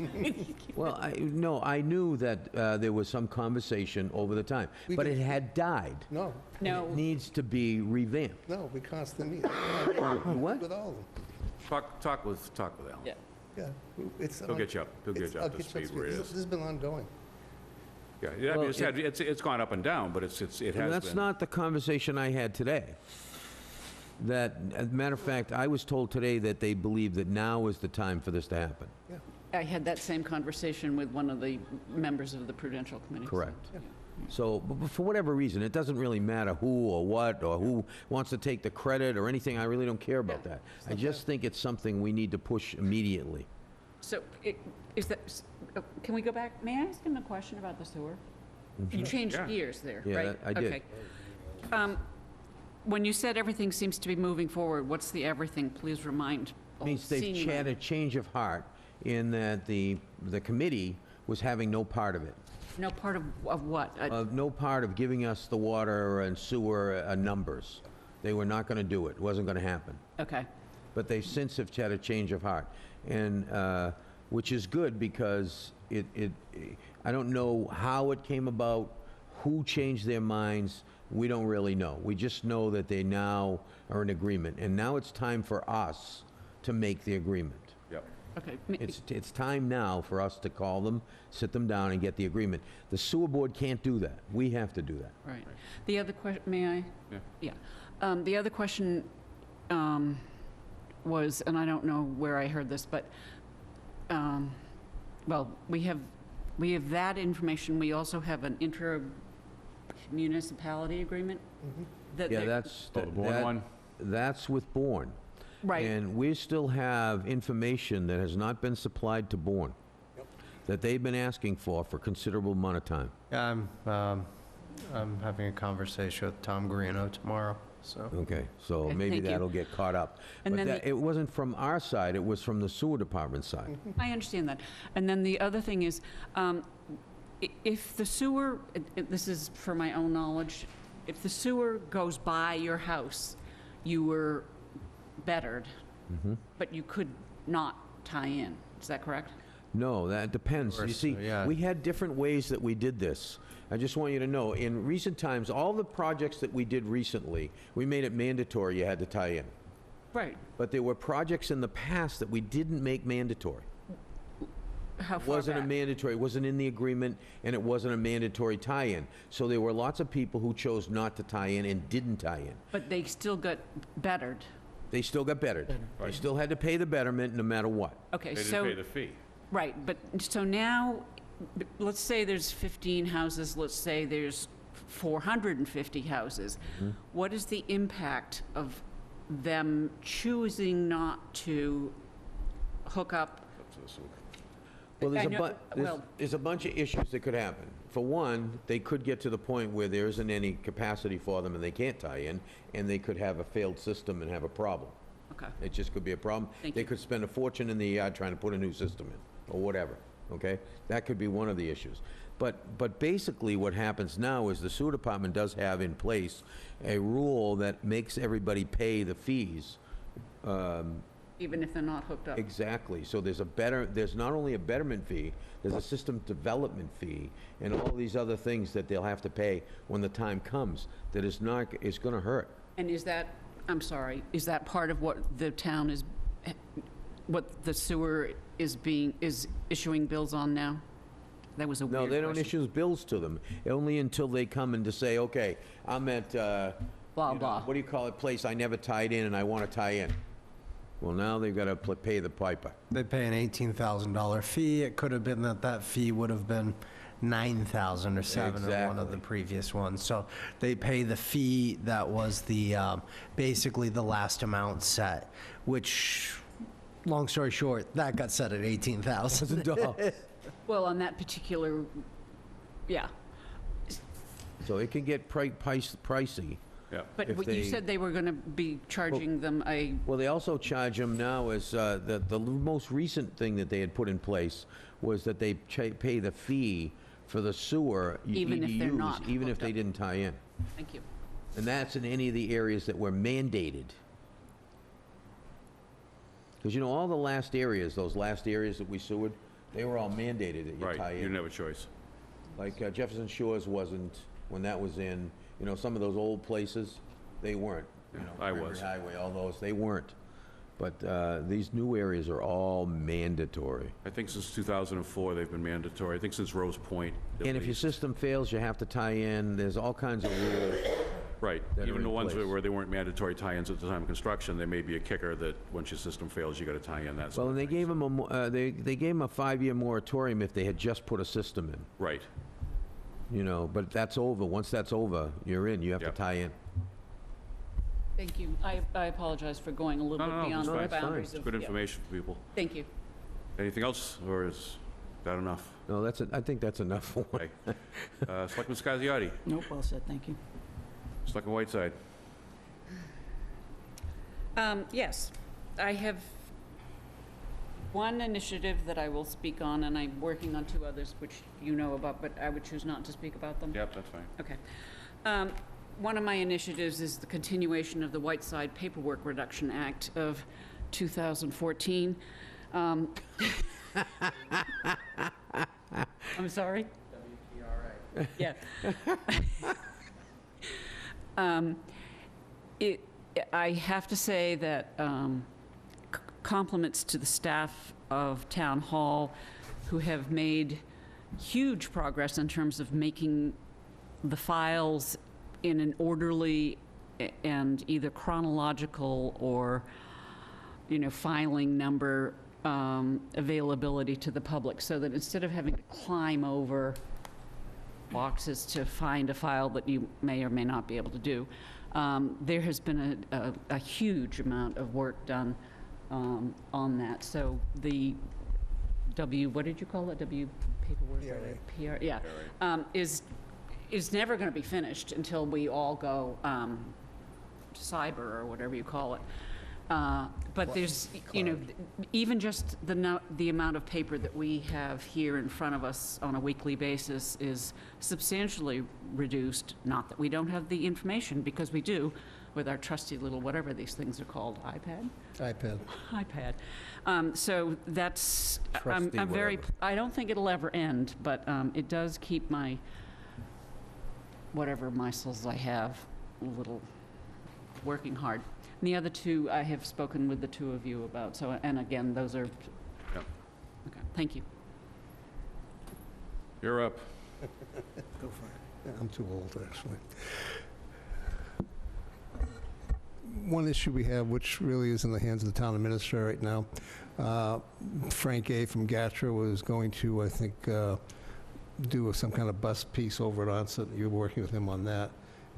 Well, I knew that there was some conversation over the time, but it had died. No, No. It needs to be revamped. no, we constantly meet. What? With all of them. Talk with Al. Yeah. Yeah. It's. He'll get you up I'll to get you speed where it This is. has been ongoing. Yeah, I Well, mean, it's gone up and down, but it has been. That's not the conversation I had today. That, as a matter of fact, I was told today that they believe that now is the time for this to happen. I had that same conversation with one of the members of the Prudential Committee. so, Correct. yeah. So, but for whatever reason, it doesn't really matter who or what, or who wants to take the credit or anything. I really don't care about that. I just think it's something we need to push immediately. So, can we go back? May I ask him a question about the sewer? You changed Yeah. gears there, Yeah, right? I did. Okay. When you said everything seems to be moving forward, what's the everything? Please remind all Means they've senior- had a change of heart in that the committee was having no part of it. No part of what? No part of giving us the water and sewer numbers. They were not going to do it. It wasn't going to happen. Okay. But they since have had a change of heart, and which is good because I don't know how it came about, who changed their minds. We don't really know. We just know that they now are in agreement, and now it's time for us to make the agreement. Yep. Okay. It's time now for us to call them, sit them down, and get the agreement. The sewer board can't do that. We have to do that. Right. The other question, may I? Yeah. Yeah. The other question was, and I don't know where I heard this, but, well, we have that information. We also have an intra-municipality agreement. that Yeah, they- that's, Oh, the Bourne one? that's with Bourne. Right. And we still have information that has not been supplied to Bourne, that they've been asking for considerable amount of time. Yeah, I'm having a conversation with Tom Guarino tomorrow, so. Okay, so Okay, maybe thank you. that'll get caught up. And But then it wasn't from our side, it was from the sewer department side. I understand that. And then the other thing is, if the sewer, this is for my own knowledge, if the sewer goes by your house, you were bettered, but you could not tie in. Is that correct? No, that depends. You see, we had different ways that we did this. I just want you to know, in recent times, all the projects that we did recently, we made it mandatory you had to tie in. Right. But there were projects in the past that we didn't make mandatory. How It far wasn't a back? mandatory, it wasn't in the agreement, and it wasn't a mandatory tie-in. So there were lots of people who chose not to tie in and didn't tie in. But they still got bettered. They still got bettered. They still had to pay the betterment no matter what. Okay, They so... didn't pay the fee. Right, but, so now, let's say there's 15 houses, let's say there's 450 houses. What is the impact of them choosing not to hook up? Well, I know- well- there's a bunch of issues that could happen. For one, they could get to the point where there isn't any capacity for them and they can't tie in, and they could have a failed system and have a problem. Okay. It just could be a problem. Thank They you. could spend a fortune in the yard trying to put a new system in, or whatever, okay? That could be one of the issues. But basically what happens now is the sewer department does have in place a rule that makes everybody pay the fees. Even if they're not hooked up? Exactly. So there's not only a betterment fee, there's a system development fee, and all these other things that they'll have to pay when the time comes, that is gonna hurt. And is that, I'm sorry, is that part of what the town is, what the sewer is issuing bills on now? That was a weird No, question. they don't issue bills to them, only until they come in to say, okay, I'm at, Blah, you know, blah. what do you call it, place I never tied in and I want to tie in. Well, now they've got to pay the piper. They pay an $18,000 fee. It could have been that fee would have been $9,000 or $7,000 in one of the Exactly. previous ones. So they pay the fee that was the, basically the last amount set, which, long story short, that got set at $18,000. Well, on that particular, yeah. So it can get pricey. Yeah. But If what you they- said they were going to be charging them a, Well, they also charge them now as, the most recent thing that they had put in place was that they pay the fee for the sewer Even if they're EDUs, not even if hooked they up. didn't tie in. thank you. And that's in any of the areas that were mandated. Because, you know, all the last areas, those last areas that we sewered, they were all mandated that you tie Right, you in. didn't have a choice. Like Jefferson Shores wasn't, when that was in, you know, some of those old places, they weren't. You know, I Cranberry was. Highway, all those, they weren't. But these new areas are all mandatory. I think since 2004, they've been mandatory. I think since Rose Point. at And if your least. system fails, you have to tie in, there's all kinds of rules. Right, that are even in the ones place. where they weren't mandatory tie-ins at the time of construction, there may be a kicker that once your system fails, you gotta tie in that. sort Well, of and they thing. gave them they gave them a 5-year moratorium if they had just put a system in, Right, you know, but that's over. Once that's over, you're in, you have to Yep. tie in. Thank you. I apologize for going a little no, bit no, beyond it's the fine. boundaries It's of... good yeah. information for people. Thank you. Anything else, or is that enough? No, I think that's enough for one. Okay. Selectman Scasiotti, Nope, well said, thank you. Selectman Whiteside. Yes, I have one initiative that I will speak on, and I'm working on 2 others, which you know about, but I would choose not to speak about them. Yep, that's fine. Okay. One of my initiatives is the continuation of the Whiteside Paperwork Reduction Act of 2014. I'm sorry? WPRA. Yeah. I have to say that compliments to the staff of Town Hall who have made huge progress in terms of making the files in an orderly and either chronological or, you know, filing number availability to the public, so that instead of having to climb over boxes to find a file that you may or may not be able to do, there has been a huge amount of work done on that. So the what did you call it? Paperwork? PR, yeah. Is never going to be finished until we all go cyber or whatever you call it. But there's, you know, even just the amount of paper that we have here in front of us on a weekly basis is substantially reduced. Not that we don't have the information, because we do, with our trusty little, whatever these things are called, iPad. iPad. So that's, Trusty I'm very, whatever. I don't think it'll ever end, but it does keep my, whatever muscles I have, a little working hard. And the other two, I have spoken with the two of you about, so, and again, those are, Yep. okay, thank you. You're up. Go for it. Yeah, I'm too old, actually. One issue we have, which really is in the hands of the town administrator right now, Frank A. from Gatra was going to, I think, do some kind of bus piece over at Onset. You're working with him on that.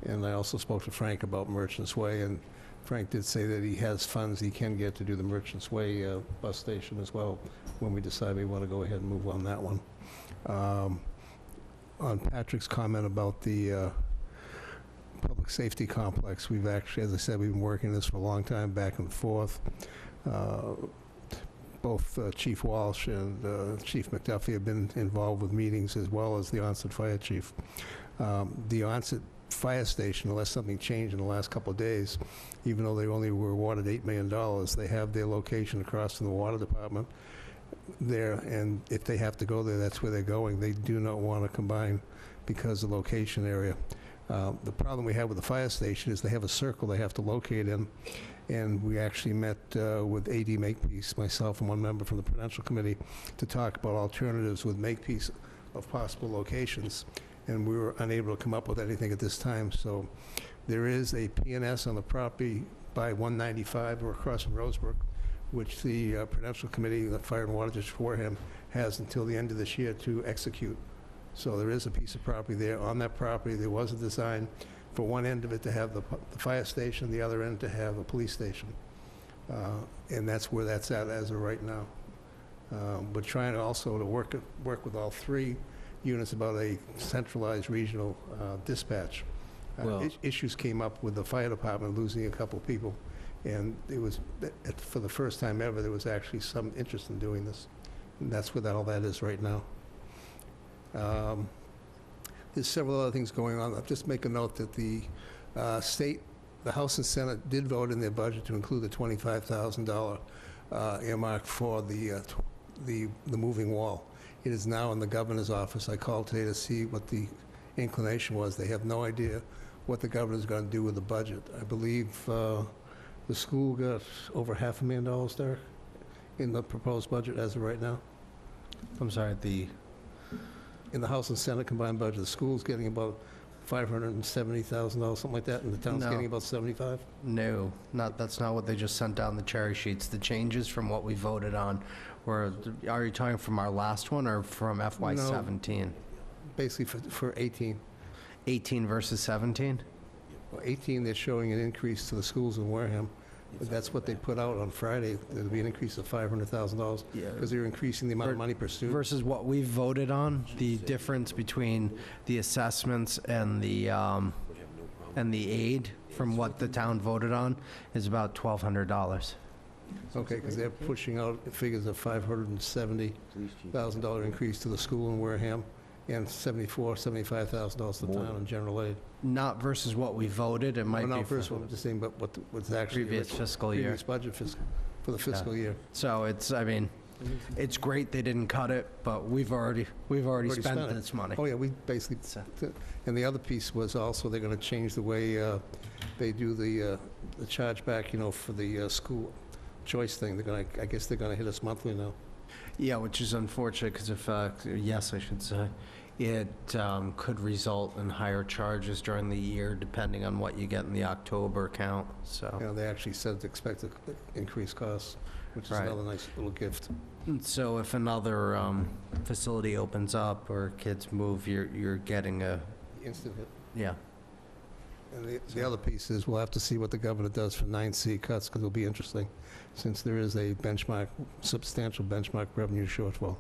And I also spoke to Frank about Merchants Way, and Frank did say that he has funds he can get to do the Merchants Way bus station as well, when we decide we want to go ahead and move on that one. On Patrick's comment about the public safety complex, we've actually, as I said, we've been working this for a long time, back and forth. Both Chief Walsh and Chief McDuffie have been involved with meetings, as well as the Onset Fire Chief. The Onset Fire Station, unless something changed in the last couple of days, even though they only were awarded $8 million, they have their location across from the Water Department there, and if they have to go there, that's where they're going. They do not want to combine because of the location area. The problem we have with the fire station is they have a circle they have to locate in, and we actually met with AD Makepeace, myself and one member from the Prudential Committee, to talk about alternatives with Makepeace of possible locations, and we were unable to come up with anything at this time. So there is a P&S on the property by 195 or across from Rosebrook, which the Prudential Committee, the Fire and Water District of Wareham, has until the end of this year to execute. So there is a piece of property there. On that property, there was a design for one end of it to have the fire station, the other end to have a police station. And that's where that's at as of right now. We're trying also to work with all three units about a centralized regional dispatch. Well- Issues came up with the fire department losing a couple people. And it was, for the first time ever, there was actually some interest in doing this. And that's what all that is right now. There's several other things going on. I'll just make a note that the state, the House and Senate did vote in their budget to include the $25,000 earmark for the moving wall. It is now in the governor's office. I called today to see what the inclination was. They have no idea what the governor's going to do with the budget. I believe the school got over $500,000, Derek, in the proposed budget as of right now. I'm sorry, In the House and Senate combined budget, the school's getting about $570,000, something like that, and the town's No. getting about 75? no, that's not what they just sent down the cherry sheets. The changes from what we voted on were, are you talking from our last one or from FY No. 17? Basically for 18. 18 versus 17? Well, 18, they're showing an increase to the schools in Wareham. But that's what they put out on Friday. There'll be an increase of $500,000 Yeah. because they're increasing the amount of money per student. Versus what we voted on, the difference between the assessments and the aid from what the town voted on is about $1,200. Okay, because they're pushing out figures of $570,000 increase to the school in Wareham and $75,000 to the town in general aid. Not versus what we voted, it might No, be no, first for one, I'm just saying, but what's actually... previous fiscal year. Previous budget for the fiscal year. So it's, I mean, it's great they didn't cut it, but we've already spent it. this money. Oh, yeah, we basically, and the other piece was also they're going to change the way they do the chargeback, for the school choice thing. They're going to, I guess they're going to hit us monthly now. Yeah, which is unfortunate because if, yes, I should say, it could result in higher charges during the year depending on what you get in the October count, so. They actually said to expect to increase costs, which is Right. another nice little gift. And so if another facility opens up or kids move, you're getting a, Instant hit. yeah. And the other piece is we'll have to see what the governor does for 9C cuts, because it'll be interesting, since there is a substantial benchmark revenue shortfall.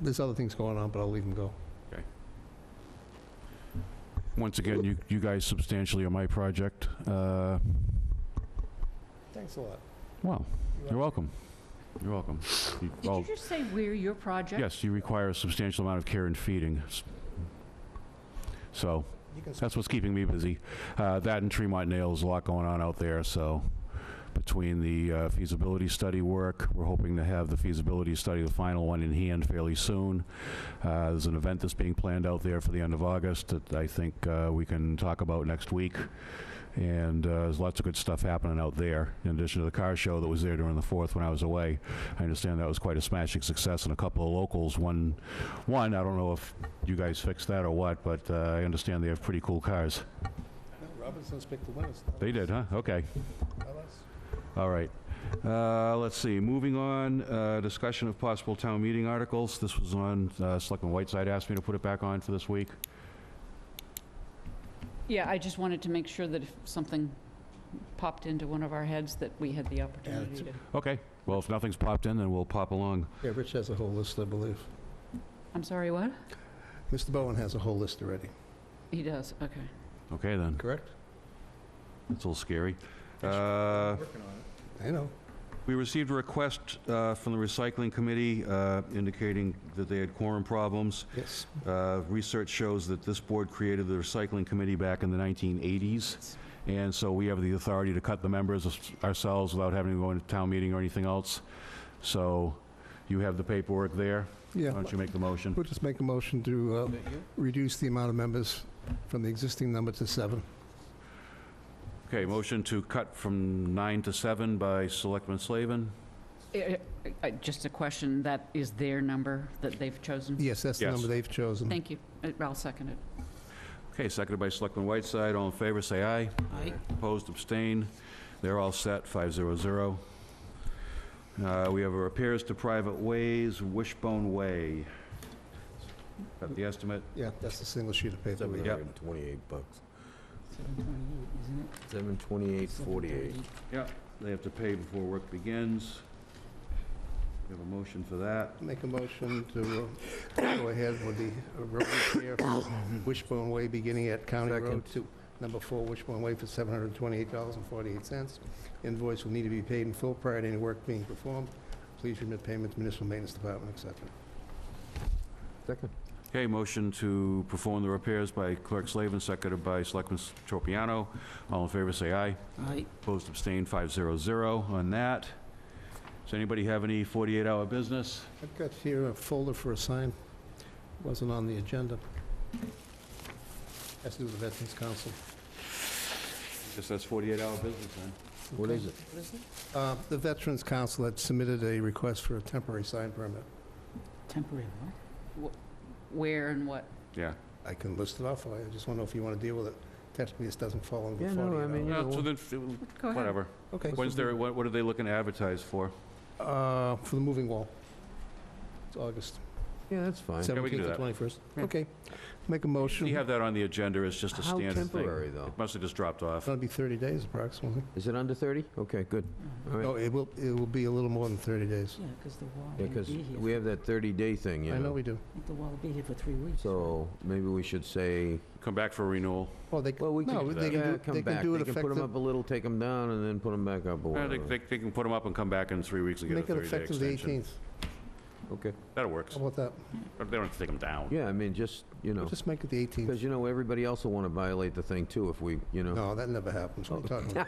There's other things going on, but I'll leave them go. Okay. Once again, you guys substantially are my project. Thanks a lot. Well, you're welcome. You're welcome. Did you just say we're your project? Yes, you require a substantial amount of care and feeding. So That's what's keeping me busy. That and Tremont Nails, a lot going on out there, so between the feasibility study work, we're hoping to have the feasibility study, the final one, in hand fairly soon. There's an event that's being planned out there for the end of August that I think we can talk about next week. And there's lots of good stuff happening out there, in addition to the car show that was there during the 4th when I was away. I understand that was quite a smashing success, and a couple of locals won. I don't know if you guys fixed that or what, but I understand they have pretty cool cars. Robinson's picked the winners. They did, huh? Okay. All right. Let's see. Moving on, discussion of possible town meeting articles. This was on, Selectman Whiteside asked me to put it back on for this week. Yeah, I just wanted to make sure that if something popped into one of our heads, that we had the opportunity to... Okay. Well, if nothing's popped in, then we'll pop along. Yeah, Rich has a whole list, I believe. I'm sorry, what? Mr. Bowen has a whole list already. He does, okay. Okay, then. Correct? That's a little scary. I know. We received a request from the Recycling Committee indicating that they had quorum problems. Yes. Research shows that this board created the Recycling Committee back in the 1980s, and so we have the authority to cut the members ourselves without having to go into town meeting or anything else. So you have the paperwork there. Yeah. Why don't you make the motion? We'll just make a motion to reduce the amount of members from the existing number to 7. Okay, motion to cut from 9 to 7 by Selectman Slavin. Just a question, that is their number that they've chosen? Yes, that's the Yes. number they've chosen. Thank you. I'll second it. Okay, seconded by Selectman Whiteside. All in favor, say aye. Aye. Opposed, abstain. They're all set, 500. We have a repairs to private ways, Wishbone Way. Got the estimate? Yeah, that's the single sheet of paper. Yep. $728. 728, isn't it? $728.48. Yep, they have to pay before work begins. We have a motion for that. Make a motion to go ahead with the road repair for Wishbone Way beginning at County Road to number 4 Wishbone Way for $728.48. Invoice will need to be paid in full prior to any work being performed. Please remit payment to Municipal Maintenance Department, etc. Second. Okay, motion to perform the repairs by Clerk Slavin, seconded by Selectman Tropiano. All in favor, say aye. Aye. Opposed, abstained, 500 on that. Does anybody have any 48-hour business? I've got here a folder for a sign. Wasn't on the agenda. Has to do with the Veterans Council. Guess that's 48-hour business then. What is it? What is it? The Veterans Council had submitted a request for a temporary sign permit. Temporary what? Where and what? Yeah. I can list it off for you. I just want to know if you want to deal with it. Technically, this doesn't fall under Yeah, 48 no, I hours. mean, No, know, so then, Go ahead. whatever. Okay. When's there, what are they looking to advertise for? For the moving wall. It's August Yeah, that's fine. Yeah, we can 17th do to that. 21st. Yeah. Okay. Make a motion. You have that on the agenda as just a How standard thing. temporary, though? It must have just dropped off. It's going to be 30 days approximately. Is it under 30? Okay, good. All right. No, it will be a little more than 30 days. Yeah, because the wall Yeah, won't because be here. we have that 30-day thing, you I know know. we do. I think the wall will be here for 3 weeks. So maybe we should say, Come back for renewal. Well, they well, we no, can, they can yeah, do, come they back. can do it They can put them effective. up a little, take them down, and then put them back up or Yeah, whatever. they can put them up and come back in 3 weeks and get a Make it 30-day effective the extension. 18th. Okay. That works. How about that? They don't have to take them down. Yeah, I mean, just, you know, Just make it the 18th. because, you know, everybody else will want to violate the thing, too, if we, you know. No, that never happens. What are you talking about?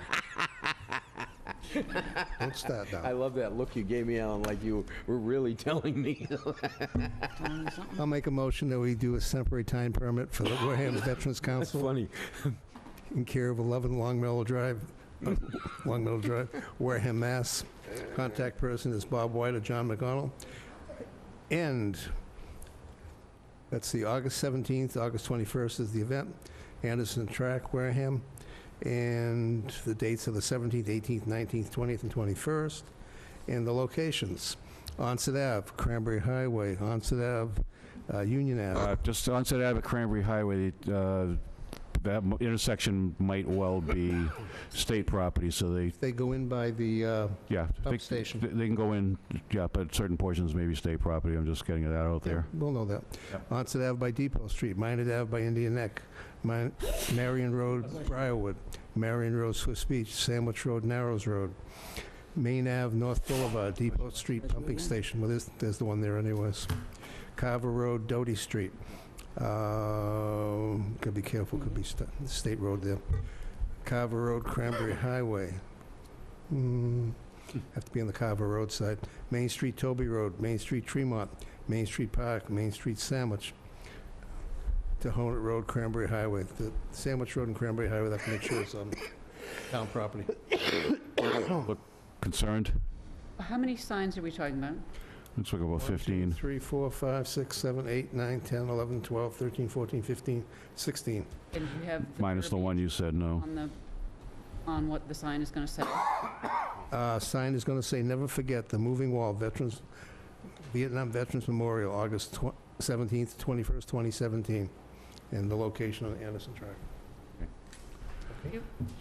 Don't start I now. love that look you gave me, Alan, like you were really telling me. Telling you something? I'll make a motion that we do a temporary time permit for the Wareham Veterans That's Council funny. in care of 11 Long Meadow Drive, Wareham, Mass. Contact person is Bob White or John McConnell. And that's the August 17th, August 21st is the event. Anderson Track, Wareham. And the dates are the 17th, 18th, 19th, 20th, and 21st. And the locations: Onset Ave, Cranberry Highway, Onset Ave, Union Ave. Just onset Ave, Cranberry Highway, that intersection might well be state property, so They go in by the yeah. pump station. They can go in, yeah, but certain portions may be state property. I'm just getting that out there. We'll know that. Yep. Onset Ave by Depot Street, Minot Ave by Indian Neck, Marion Road, Briarwood, Marion Road, Swiss Beach, Sandwich Road, Narrows Road, Main Ave, North Boulevard, Depot Street Pumping Station. Well, there's the one there anyways. Carver Road, Doty Street, Gotta be careful, could be state road there. Carver Road, Cranberry Highway. Have to be on the Carver Road side. Main Street, Toby Road, Main Street, Tremont, Main Street Park, Main Street, Sandwich. Tohonet Road, Cranberry Highway. The Sandwich Road and Cranberry Highway, that can make sure it's on town property. Look concerned? How many signs are we talking about? Looks like about 15. 3, 4, 5, 6, 7, 8, 9, 10, 11, 12, 13, 14, 15, 16. And you have Minus the one you said no. on what the sign is going to say? Sign is going to say, never forget the moving wall, Vietnam Veterans Memorial, August 17th, 21st, 2017, and the location on the Anderson track.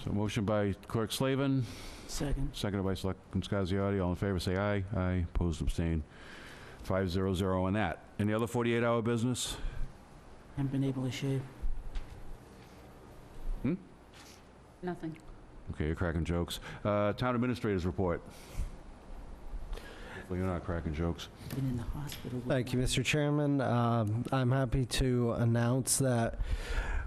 So motion by Clerk Slavin, Second. seconded by Selectman Scasiotti. All in favor, say aye. Aye. Opposed, abstain. 500 on that. Any other 48-hour business? Haven't been able to shave. Nothing. Okay, you're cracking jokes. Town administrators report. Hopefully you're not cracking jokes. Been in the hospital. with Thank you, my- Mr. Chairman. I'm happy to announce that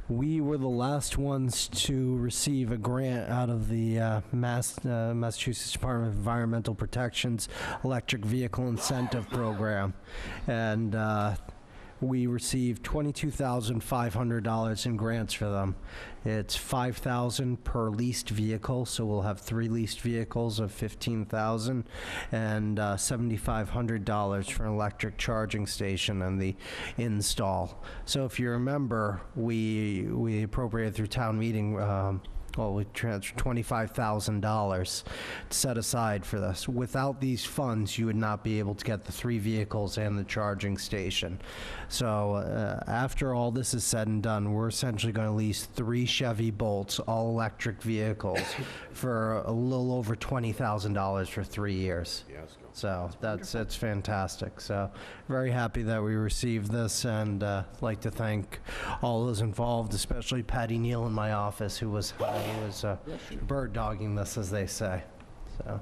we were the last ones to receive a grant out of the Massachusetts Department of Environmental Protection's Electric Vehicle Incentive Program. And we received $22,500 in grants for them. It's $5,000 per leased vehicle, so we'll have 3 leased vehicles of $15,000, and $7,500 for an electric charging station and the install. So if you remember, we appropriated through town meeting, we transferred $25,000 set aside for this. Without these funds, you would not be able to get the 3 vehicles and the charging station. So after all this is said and done, we're essentially going to lease 3 Chevy Bolts, all electric vehicles, for a little over $20,000 for 3 years. So it's fantastic. So very happy that we received this, and like to thank all those involved, especially Patty Neal in my office, who was bird dogging this, as they say. So.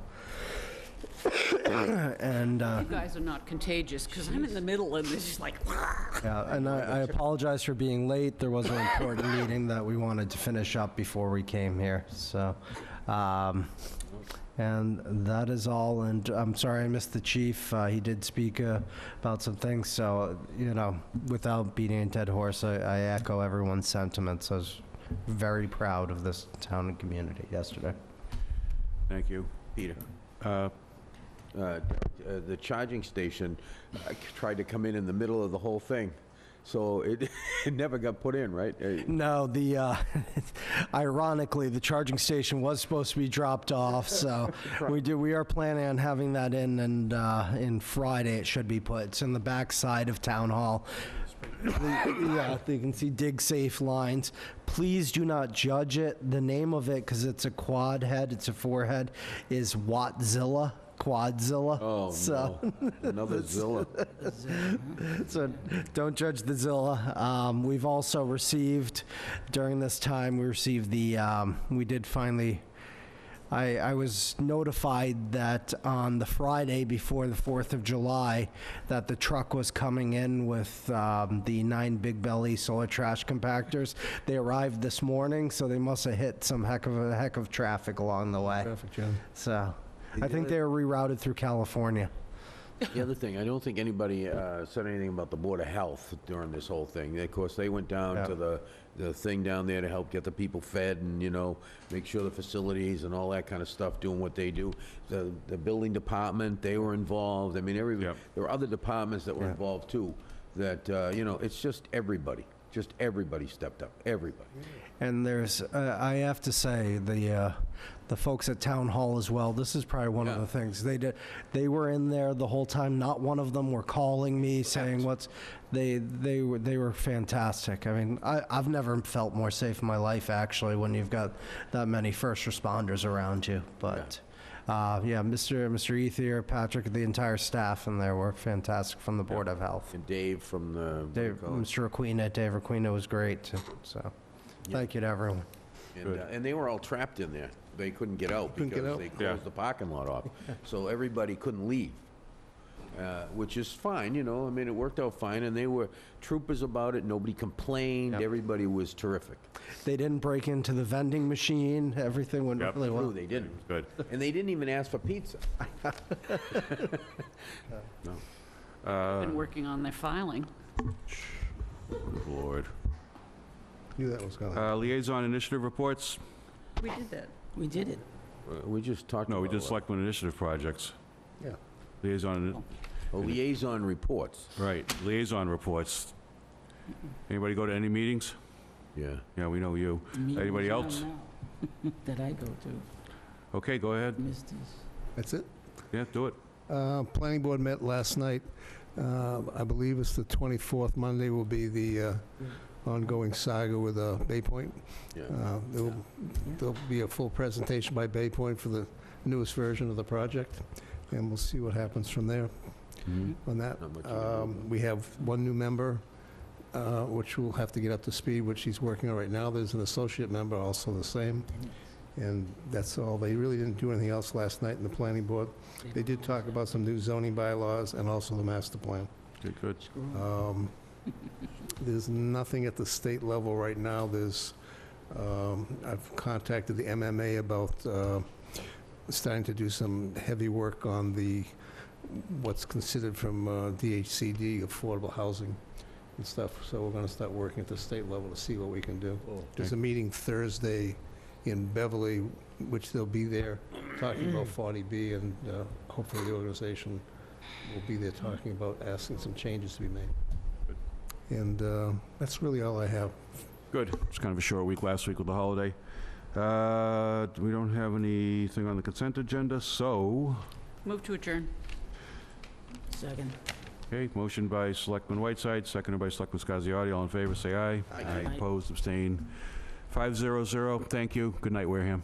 And You guys are not contagious, because I'm in the middle and it's just like, yeah, and I apologize for being late. There was an important meeting that we wanted to finish up before we came here. So. And that is all, and I'm sorry I missed the chief. He did speak about some things, so, without beating a dead horse, I echo everyone's sentiments. I was very proud of this town and community yesterday. Thank you. Peter. The charging station tried to come in the middle of the whole thing. So it never got put in, right? No, ironically, the charging station was supposed to be dropped off, so we are planning on having that in, and in Friday it should be put. It's in the back side of Town Hall. Yeah, you can see dig safe lines. Please do not judge it. The name of it, because it's a quad head, it's a 4-head, is Wattzilla. Quadzilla. Oh, so, no. Another Zilla. So don't judge the Zilla. We've also received, during this time, we did finally, I was notified that on the Friday before the 4th of July, that the truck was coming in with the 9 Big Belly solar trash compactors. They arrived this morning, so they must have hit some heck of traffic along the way. Traffic jam. So I think they were rerouted through California. The other thing, I don't think anybody said anything about the Board of Health during this whole thing. Of course, they went down to the thing down there to help get the people fed and, make sure the facilities and all that kind of stuff doing what they do. The building department, they were involved. I mean, there were other departments that were involved too, that, it's just everybody. Just everybody stepped up, everybody. And there's, I have to say, the folks at Town Hall as well, this is probably one of the things. They were in there the whole time. Not one of them were calling me saying they were fantastic. I mean, I've never felt more safe in my life, actually, when you've got that many first responders around you. But Mr. Ethier, Patrick, the entire staff in there were fantastic from the Board of Health. And Dave from the... Mr. Aquina, Dave Aquina was great, so thank you to everyone. And they were all trapped in there. They couldn't get out because they closed the parking lot off. So everybody couldn't leave. which is fine, you know, I mean, it worked out fine, and they were troopers about it, nobody complained, everybody was terrific. They didn't break into the vending machine, everything went really True, well. they didn't. Good. And they didn't even ask for pizza. Been working on their filing. Good Lord. Knew that was coming. Liaison initiative reports? We did that. We did it. We just talked about... No, we did selectmen initiative projects. Yeah. Liaison, Liaison reports. right, liaison reports. Anybody go to any meetings? Yeah. Yeah, we know you. Meetings Anybody now, else? now, that I go to, Okay, go ahead. Mr. That's it? Yeah, do it. Planning board met last night. I believe it's the 24th. Monday will be the ongoing saga with Bay Point. Yeah. There'll be a full presentation by Bay Point for the newest version of the project, and we'll see what happens from there on that. Not much you can do. We have one new member, which we'll have to get up to speed, which he's working on right now. There's an associate member, also the same. And that's all. They really didn't do anything else last night in the planning board. They did talk about some new zoning bylaws and also the master plan. Okay, good. There's nothing at the state level right now. I've contacted the MMA about starting to do some heavy work on what's considered from DHCD, affordable housing and stuff. So we're going to start working at the state level to see what we can do. There's a meeting Thursday in Beverly, which they'll be there talking about 40B, and hopefully the organization will be there talking about asking some changes to be made. And that's really all I have. Good. It's kind of a short week last week with the holiday. We don't have anything on the consent agenda, so... Move to adjourn. Second. Okay, motion by Selectman Whiteside, seconded by Selectman Scasiotti. All in favor, say aye. Aye. Opposed, abstained. 500. Thank you. Good night, Wareham.